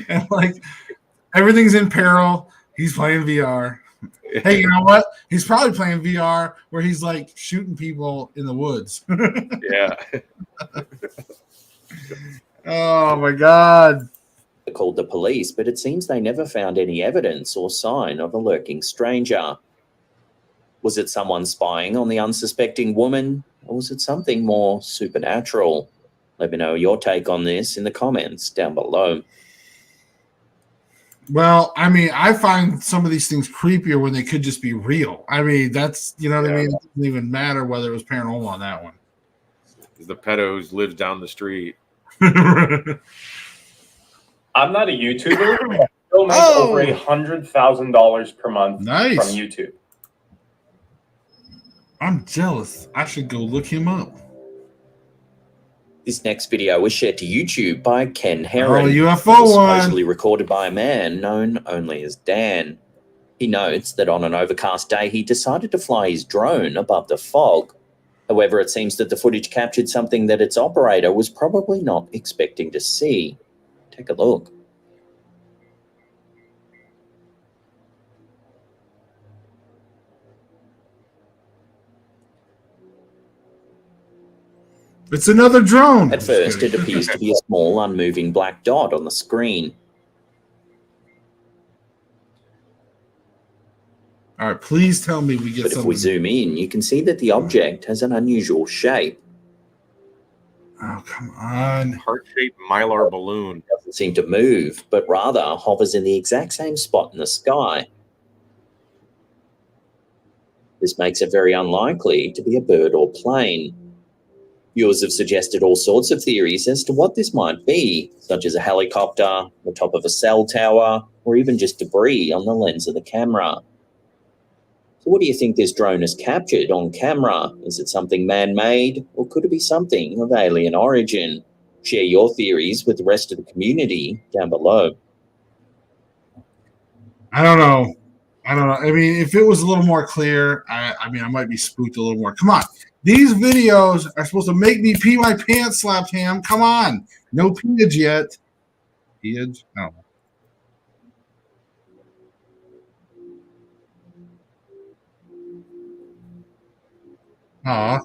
And like, everything's in peril. He's playing VR. Hey, you know what? He's probably playing VR where he's like shooting people in the woods. Yeah. Oh my God. They called the police, but it seems they never found any evidence or sign of a lurking stranger. Was it someone spying on the unsuspecting woman, or was it something more supernatural? Let me know your take on this in the comments down below. Well, I mean, I find some of these things creepier when they could just be real. I mean, that's, you know what I mean? It doesn't even matter whether it was paranormal on that one. The pedos live down the street. I'm not a YouTuber. I still make over $100,000 per month from YouTube. I'm jealous. I should go look him up. This next video was shared to YouTube by Ken Heron. Oh, UFO supposedly recorded by a man known only as Dan. He notes that on an overcast day, he decided to fly his drone above the fog. However, it seems that the footage captured something that its operator was probably not expecting to see. Take a look. It's another drone. At first, it appears to be a small, unmoving black dot on the screen. All All right, please tell me we get But something. if we zoom in, you can see that the object has an unusual shape. Oh, come on. Heart-shaped mylar balloon. It doesn't seem to move, but rather hovers in the exact same spot in the sky. This makes it very unlikely to be a bird or plane. Viewers have suggested all sorts of theories as to what this might be, such as a helicopter, the top of a cell tower, or even just debris on the lens of the camera. So what do you think this drone has captured on camera? Is it something man-made, or could it be something of alien origin? Share your theories with the rest of the community down below. I don't know. I mean, if it was a little more clear, I mean, I might be spooked a little more. Come on. These videos are supposed to make me pee my pants, Slapped Ham. Come on. No peeage yet. Peeage? No. Aw.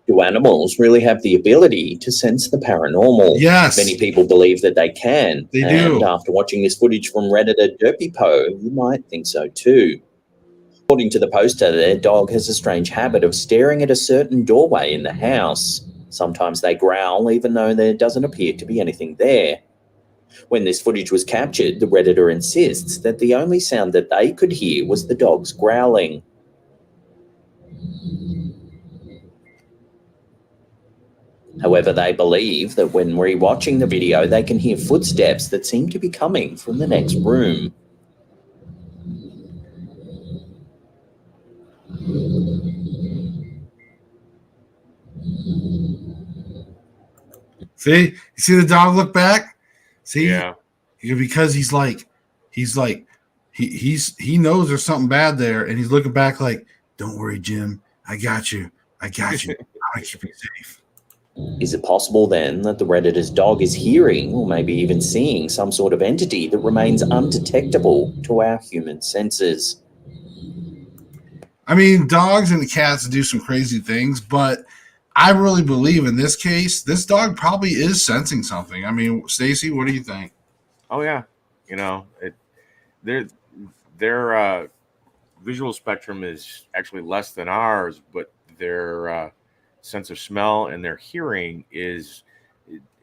Do animals really have the ability to sense the paranormal? Yes. Many people believe that they can. They and do. After watching this footage from Redditor Derpypo, you might think so too. According to the poster, their dog has a strange habit of staring at a certain doorway in the house. Sometimes they growl even though there doesn't appear to be anything there. When this footage was captured, the Redditor insists that the only sound that they could hear was the dog's growling. However, they believe that when rewatching the video, they can hear footsteps that seem to be coming from the next room. See? You see the dog look back? See? Yeah. Because he knows there's something bad there, and he's looking back like, don't worry, Jim. I got you. I got you. I'm gonna keep you safe. Is it possible then that the Redditor's dog is hearing or maybe even seeing some sort of entity that remains undetectable to our human senses? I mean, dogs and cats do some crazy things, but I really believe in this case, this dog probably is sensing something. I mean, Stacey, what do you think? Oh yeah, you know, their visual spectrum is actually less than ours, but their sense of smell and their hearing is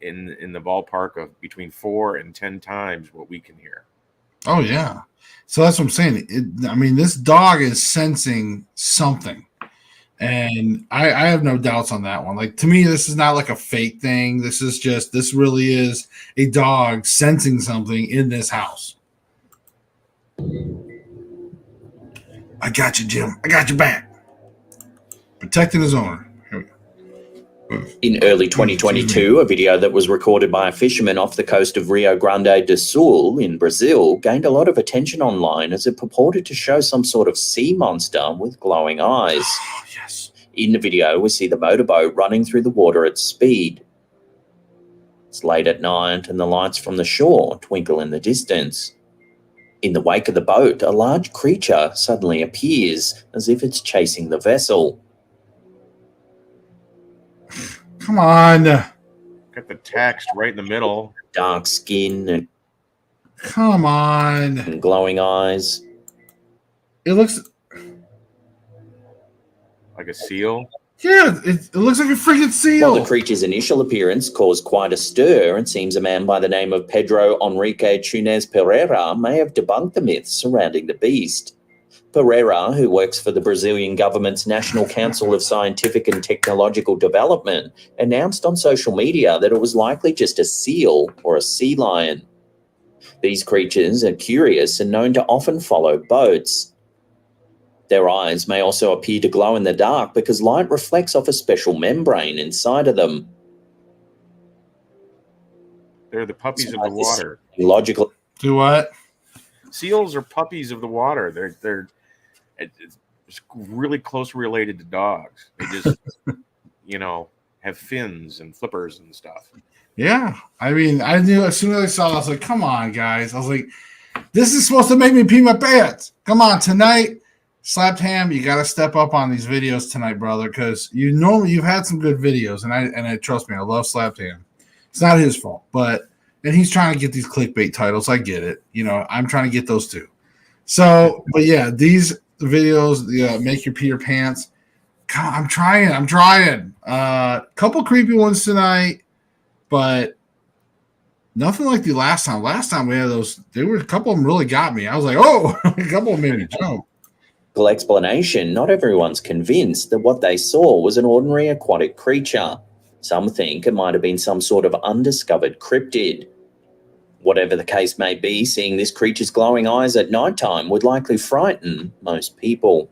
in the ballpark of between 4 and 10 times what we can hear. Oh yeah, so that's what I'm saying. I mean, this dog is sensing something, and I have no doubts on that one. Like, to me, this is not like a fake thing. This really is a dog sensing something in this house. I got you, Jim. I got your back. Protecting his owner. In early 2022, a video that was recorded by a fisherman off the coast of Rio Grande do Sul in Brazil gained a lot of attention online as it purported to show some sort of sea monster with glowing eyes. Oh, yes. In the video, we see the motorboat running through the water at speed. It's late at night and the lights from the shore twinkle in the distance. In the wake of the boat, a large creature suddenly appears as if it's chasing the vessel. Come on. Got the text right in the middle. Dark skin and Come on. glowing eyes. It looks, Like a seal. yeah, it looks like a freaking seal. While the creature's initial appearance caused quite a stir, it seems a man by the name of Pedro Enrique Chunes Pereira may have debunked the myths surrounding the beast. Pereira, who works for the Brazilian government's National Council of Scientific and Technological Development, announced on social media that it was likely just a seal or a sea lion. These creatures are curious and known to often follow boats. Their eyes may also appear to glow in the dark because light reflects off a special membrane inside of them. They're the puppies of the water. Logical. Do what? Seals are puppies of the water. They're it's really close related to dogs. They just have fins and flippers and stuff. Yeah. I mean, I knew as soon as I saw it, I was like, come on, guys. I was like, this is supposed to make me pee my pants. Come on, tonight, Slapped Ham, you got to step up on these videos tonight, brother, because you've had some good videos, and I trust me, I love Slapped Ham. It's not his fault, and he's trying to get these clickbait titles. I get it. I'm trying to get those too. So, but yeah, these videos, make your Peter pants. God, I'm trying. Couple creepy ones tonight, but nothing like the last time. Last time we had those, there were a couple of them really got me. I was like, oh, a couple of them made me jump. Explanation, not everyone's convinced that what they saw was an ordinary aquatic creature. Some think it might have been some sort of undiscovered cryptid. Whatever the case may be, seeing this creature's glowing eyes at nighttime would likely frighten most people.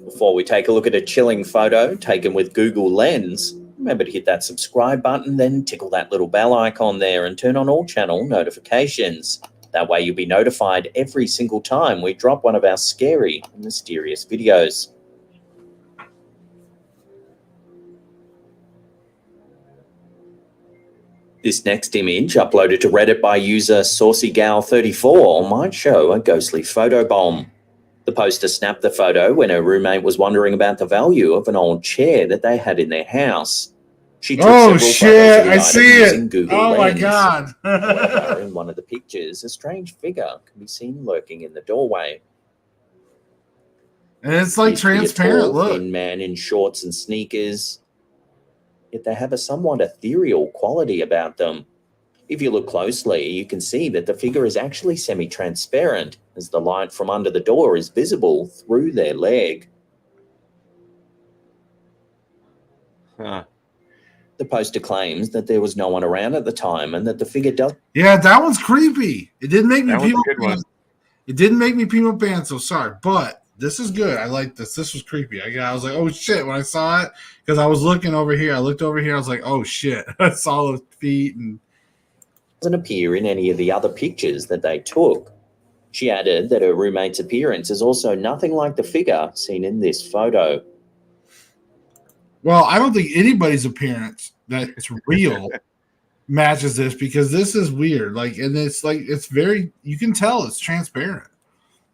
Before we take a look at a chilling photo taken with Google Lens, remember to hit that subscribe button, then tickle that little bell icon there and turn on all channel notifications. That way you'll be notified every single time we drop one of our scary and mysterious videos. This next image, uploaded to Reddit by user SaucyGal34, might show a ghostly photobomb. The poster snapped the photo when her roommate was wondering about the value of an old chair that they had in their house. She took several photos of the item using Google Lens. My God. However, in one of the pictures, a strange figure can be seen lurking in the doorway. And it's like transparent, look. Thin man in shorts and sneakers. Yet they have a somewhat ethereal quality about them. If you look closely, you can see that the figure is actually semi-transparent, as the light from under the door is visible through their leg. Huh. The poster claims that there was no one around at the time and that the figure does... Yeah, that one's creepy. It didn't make me That was pee a good my one. pants. It didn't make me pee my pants, so sorry. But this is good. I like this. This was creepy. I was like, oh, shit, when I saw it. Because I was looking over here. I looked over here. I was like, oh, shit. I saw the feet and... doesn't appear in any of the other pictures that they took. She added that her roommate's appearance is also nothing like the figure seen in this photo. Well, I don't think anybody's appearance that's real matches this, because this is weird. And it's very, you can tell it's transparent.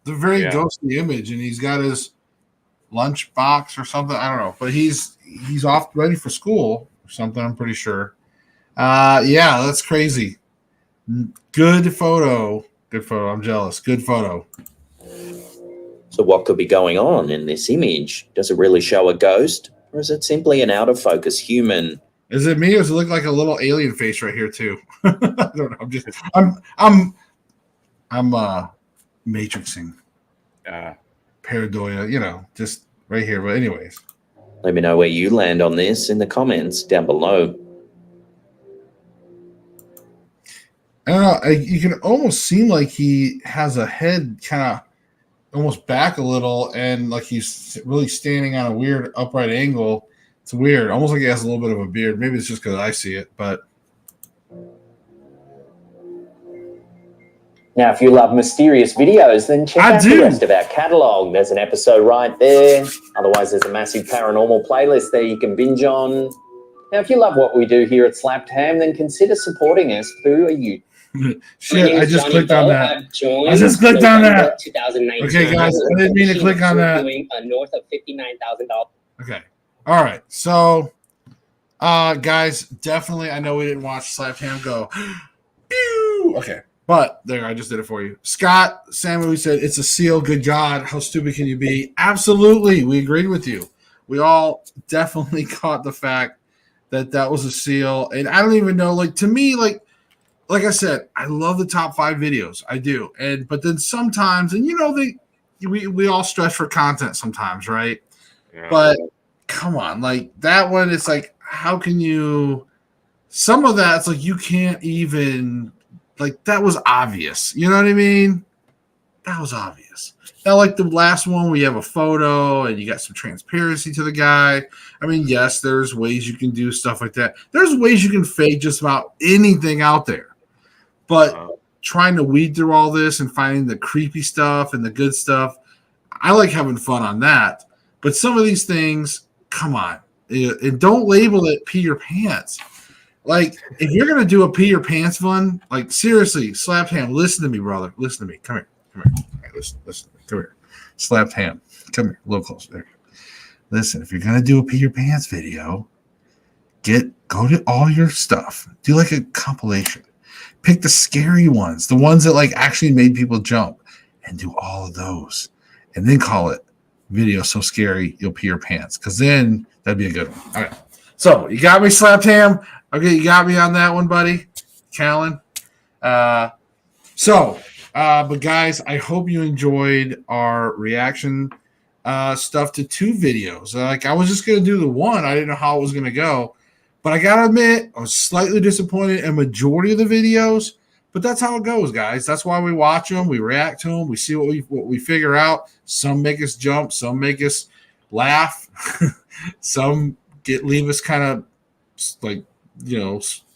It's a very ghostly image, and he's got his lunch box or something. I don't know, but he's off ready for school or something. I'm pretty sure. Yeah, that's crazy. Good photo. Good photo. I'm jealous. Good photo. So what could be going on in this image? Does it really show a ghost, or is it simply an out-of-focus human? Is it me, or does it look like a little alien face right here too? I don't know. I'm matrixing. Pareidoia, just right here. But anyways. Let me know where you land on this in the comments down below. I don't know. You can almost seem like he has a head kind of almost back a little, and like he's really standing on a weird upright angle. It's weird. Almost like he has a little bit of a beard. Maybe it's just because I see it, but. Now, if you love mysterious videos, then check out the rest of our catalogue. There's an episode right there. Otherwise, there's a massive paranormal playlist there you can binge on. Now, if you love what we do here at Slapped Ham, then consider supporting us through a YouTube. Shit, I just clicked on that. I just clicked on that. 2019. Okay, guys, I didn't mean to click on that. North of $59,000. Okay. All right. So, guys, definitely, I know we didn't watch Slapped Ham go. Pew! Okay. But there, I just did it for you. Scott Samuel said, it's a seal. Good God. How stupid can you be? Absolutely. We agreed with you. We all definitely caught the fact that was a seal. And I don't even know, to me, like I said, I love the top 5 videos. I do. But then sometimes, and we all stretch for content sometimes, right? Yeah. But come on, that one, it's like, how can you, some of that, it's like you can't even, that was obvious. You know what I mean? That was obvious. Now, the last one, we have a photo and you got some transparency to the guy. I mean, yes, there's ways you can do stuff like that. There's ways you can fake just about anything out there. But trying to weed through all this and finding the creepy stuff and the good stuff, I like having fun on that. But some of these things, come on. And don't label it pee your pants. If you're going to do a pee your pants one, seriously, Slapped Ham, listen to me, brother. Listen to me. Come here. All right, listen to me. Come here. Slapped Ham. Come here. A little closer. There. Listen, if you're going to do a pee your pants video, go to all your stuff. Do like a compilation. Pick the scary ones, the ones that like actually made people jump, and do all of those. And then call it video so scary you'll pee your pants. Because then that'd be a good one. All right. So you got me, Slapped Ham. Okay, you got me on that one, buddy. Callan. But guys, I hope you enjoyed our reaction stuff to 2 videos. Like I was just gonna do the one. I didn't know how it was gonna go. But I gotta admit, I was slightly disappointed in majority of the videos. But that's how it goes, guys. That's why we watch them, we react to them, we see what we figure out. Some make us jump, some make us laugh, some leave us kind of like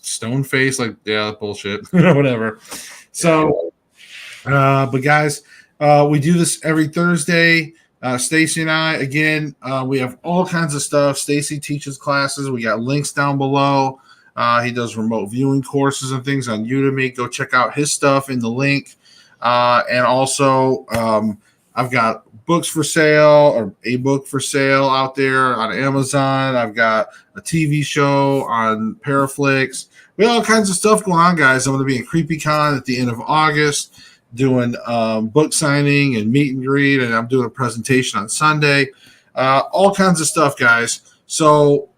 stone face, like bullshit, whatever. So, but guys, we do this every Thursday. Stacey and I, again, we have all kinds of stuff. Stacey teaches classes. We got links down below. He does remote viewing courses and things on Udemy. Go check out his stuff in the link. And also, I've got books for sale, or a book for sale out there on Amazon. I've got a TV show on Paraflix. We have all kinds of stuff going on, guys. I'm going to be in CreepyCon at the end of August, doing book signing and meet and greet, and I'm doing a presentation on Sunday. All kinds of stuff, guys. So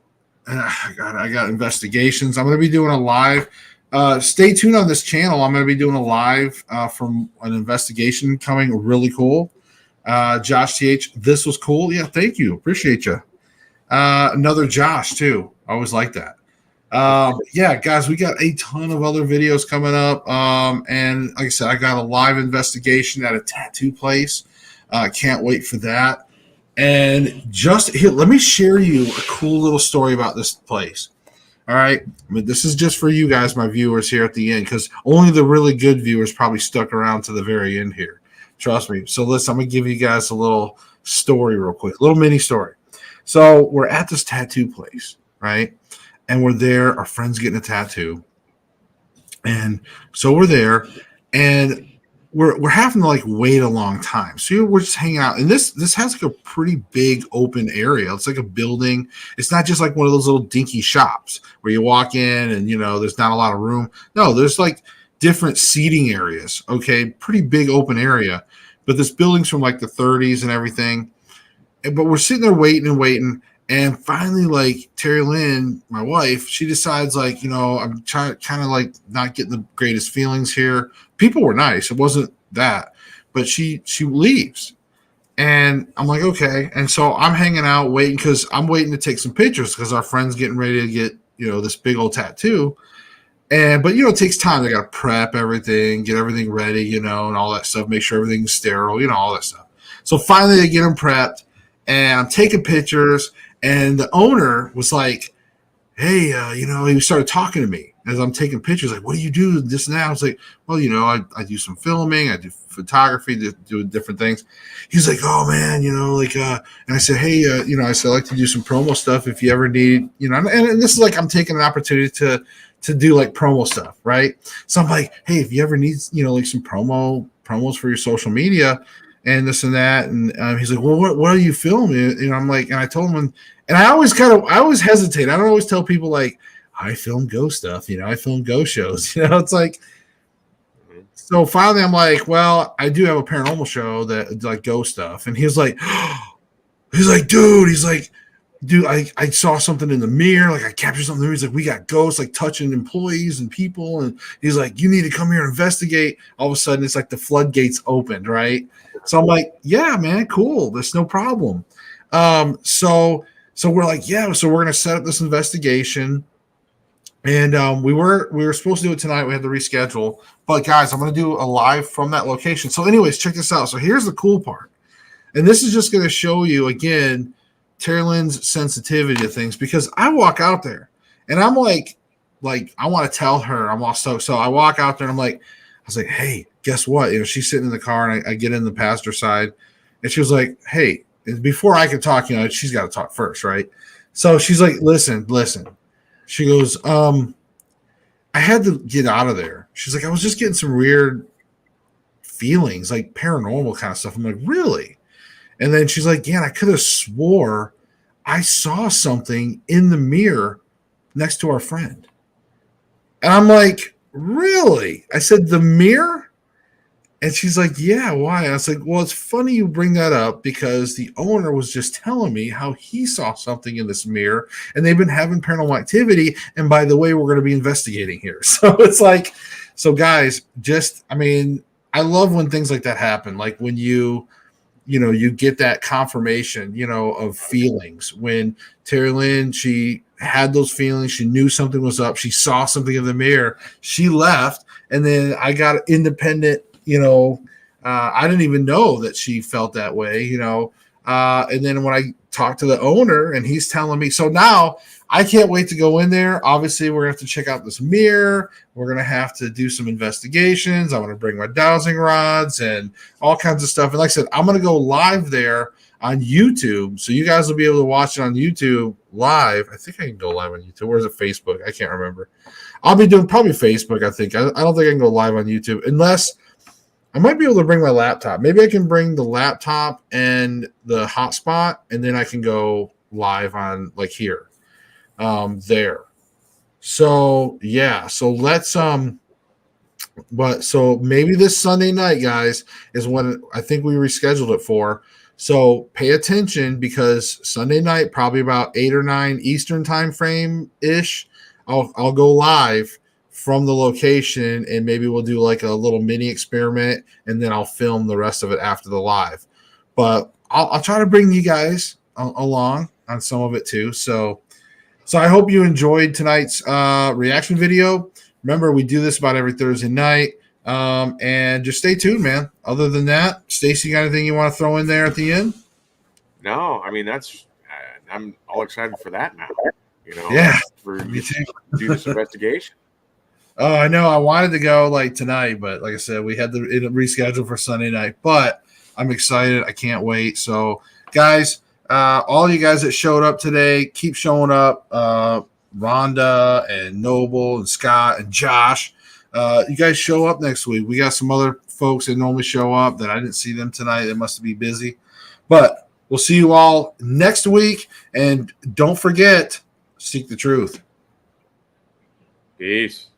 I got investigations. I'm going to be doing a live. Stay tuned on this channel. I'm going to be doing a live from an investigation coming really cool. Josh TH, this was cool. Yeah, thank you. Appreciate you. Another Josh, too. I always like that. Yeah, guys, we got a ton of other videos coming up. And like I said, I got a live investigation at a tattoo place. Can't wait for that. And just here, let me share you a cool little story about this place. All right. I mean, this is just for you guys, my viewers here at the end, because only the really good viewers probably stuck around to the very end here. Trust me. So listen, I'm going to give you guys a little story real quick, a little mini story. So we're at this tattoo place, right? And we're there. Our friend's getting a tattoo. And so we're there. And we're having to like wait a long time. So we're just hanging out. And this has like a pretty big open area. It's like a building. It's not just like one of those little dinky shops where you walk in and, there's not a lot of room. No, there's like different seating areas. Okay. Pretty big open area. But this building's from like the 30s and everything. But we're sitting there waiting. And finally, like Terry Lynn, my wife, she decides like, I'm trying kind of like not getting the greatest feelings here. People were nice. It wasn't that, but she leaves. And I'm like, okay. And so I'm hanging out waiting because I'm waiting to take some pictures because our friend's getting ready to get, this big old tattoo. But it takes time. They got to prep everything, get everything ready, and all that stuff, make sure everything's sterile, all that stuff. So finally they get them prepped and I'm taking pictures. And the owner was like, hey, he started talking to me as I'm taking pictures. Like, what do you do? This and that. I was like, well, I do some filming. I do photography, do different things. He's like, oh, man, and I said, hey, I said, I'd like to do some promo stuff if you ever need, and this is like I'm taking an opportunity to do like promo stuff, right? So I'm like, hey, if you ever need, like some promos for your social media and this and that. And he's like, well, what are you filming? I'm like, and I told him, and I always hesitate. I don't always tell people like, I film ghost stuff, I film ghost shows, it's like, so finally I'm like, well, I do have a paranormal show that like ghost stuff. And he's like, dude, I saw something in the mirror. Like I captured something. He's like, we got ghosts like touching employees and people. And he's like, you need to come here and investigate. All of a sudden it's like the floodgates opened. Right. So I'm like, yeah, man, cool. There's no problem. So we're like, yeah, so we're going to set up this investigation. And we were supposed to do it tonight. We had to reschedule. But guys, I'm going to do a live from that location. So anyways, check this out. So here's the cool part. And this is just going to show you, again, Terry Lynn's sensitivity to things, because I walk out there and I'm like I want to tell her I'm all stoked. So I walk out there and I was like, hey, guess what? She's sitting in the car and I get in the passenger side and she was like, hey, before I could talk, she's got to talk first, right? So she's like, listen. She goes, I had to get out of there. She's like, I was just getting some weird feelings, like paranormal kind of stuff. I'm like, really? And then she's like, yeah, I could have swore I saw something in the mirror next to our friend. And I'm like, really? I said, the mirror? And she's like, yeah, why? I was like, well, it's funny you bring that up because the owner was just telling me how he saw something in this mirror and they've been having paranormal activity. And by the way, we're going to be investigating here. So it's like, so guys, I love when things like that happen. Like when you get that confirmation, of feelings. When Terry Lynn, she had those feelings, she knew something was up, she saw something in the mirror, she left, and then I got independent, I didn't even know that she felt that way, and then when I talked to the owner and he's telling me, so now I can't wait to go in there. Obviously, we're going to have to check out this mirror. We're going to have to do some investigations. I want to bring my dowsing rods and all kinds of stuff. And like I said, I'm going to go live there on YouTube. So you guys will be able to watch it on YouTube live. I think I can go live on YouTube. Where's it? Facebook? I can't remember. I'll be doing probably Facebook, I think. I don't think I can go live on YouTube unless I might be able to bring my laptop. Maybe I can bring the laptop and the hotspot, and then I can go live on like here. There. So yeah, so let's so maybe this Sunday night, guys, is when I think we rescheduled it for. So pay attention because Sunday night, probably about 8 or 9 Eastern time frame ish, I'll go live from the location and maybe we'll do like a little mini experiment and then I'll film the rest of it after the live. But I'll try to bring you guys along on some of it too. So I hope you enjoyed tonight's reaction video. Remember, we do this about every Thursday night. And just stay tuned, man. Other than that, Stacey, got anything you want to throw in there at the end? No, that's I'm all excited for that now. Yeah, for me too. Do this investigation. Oh, I know. I wanted to go like tonight, but like I said, we had to reschedule for Sunday night. But I'm excited. I can't wait. So, guys. All you guys that showed up today, keep showing up. Rhonda and Noble and Scott and Josh. You guys show up next week. We got some other folks that normally show up that I didn't see them tonight. They must be busy. But we'll see you all next week. And don't forget, seek the truth. Peace.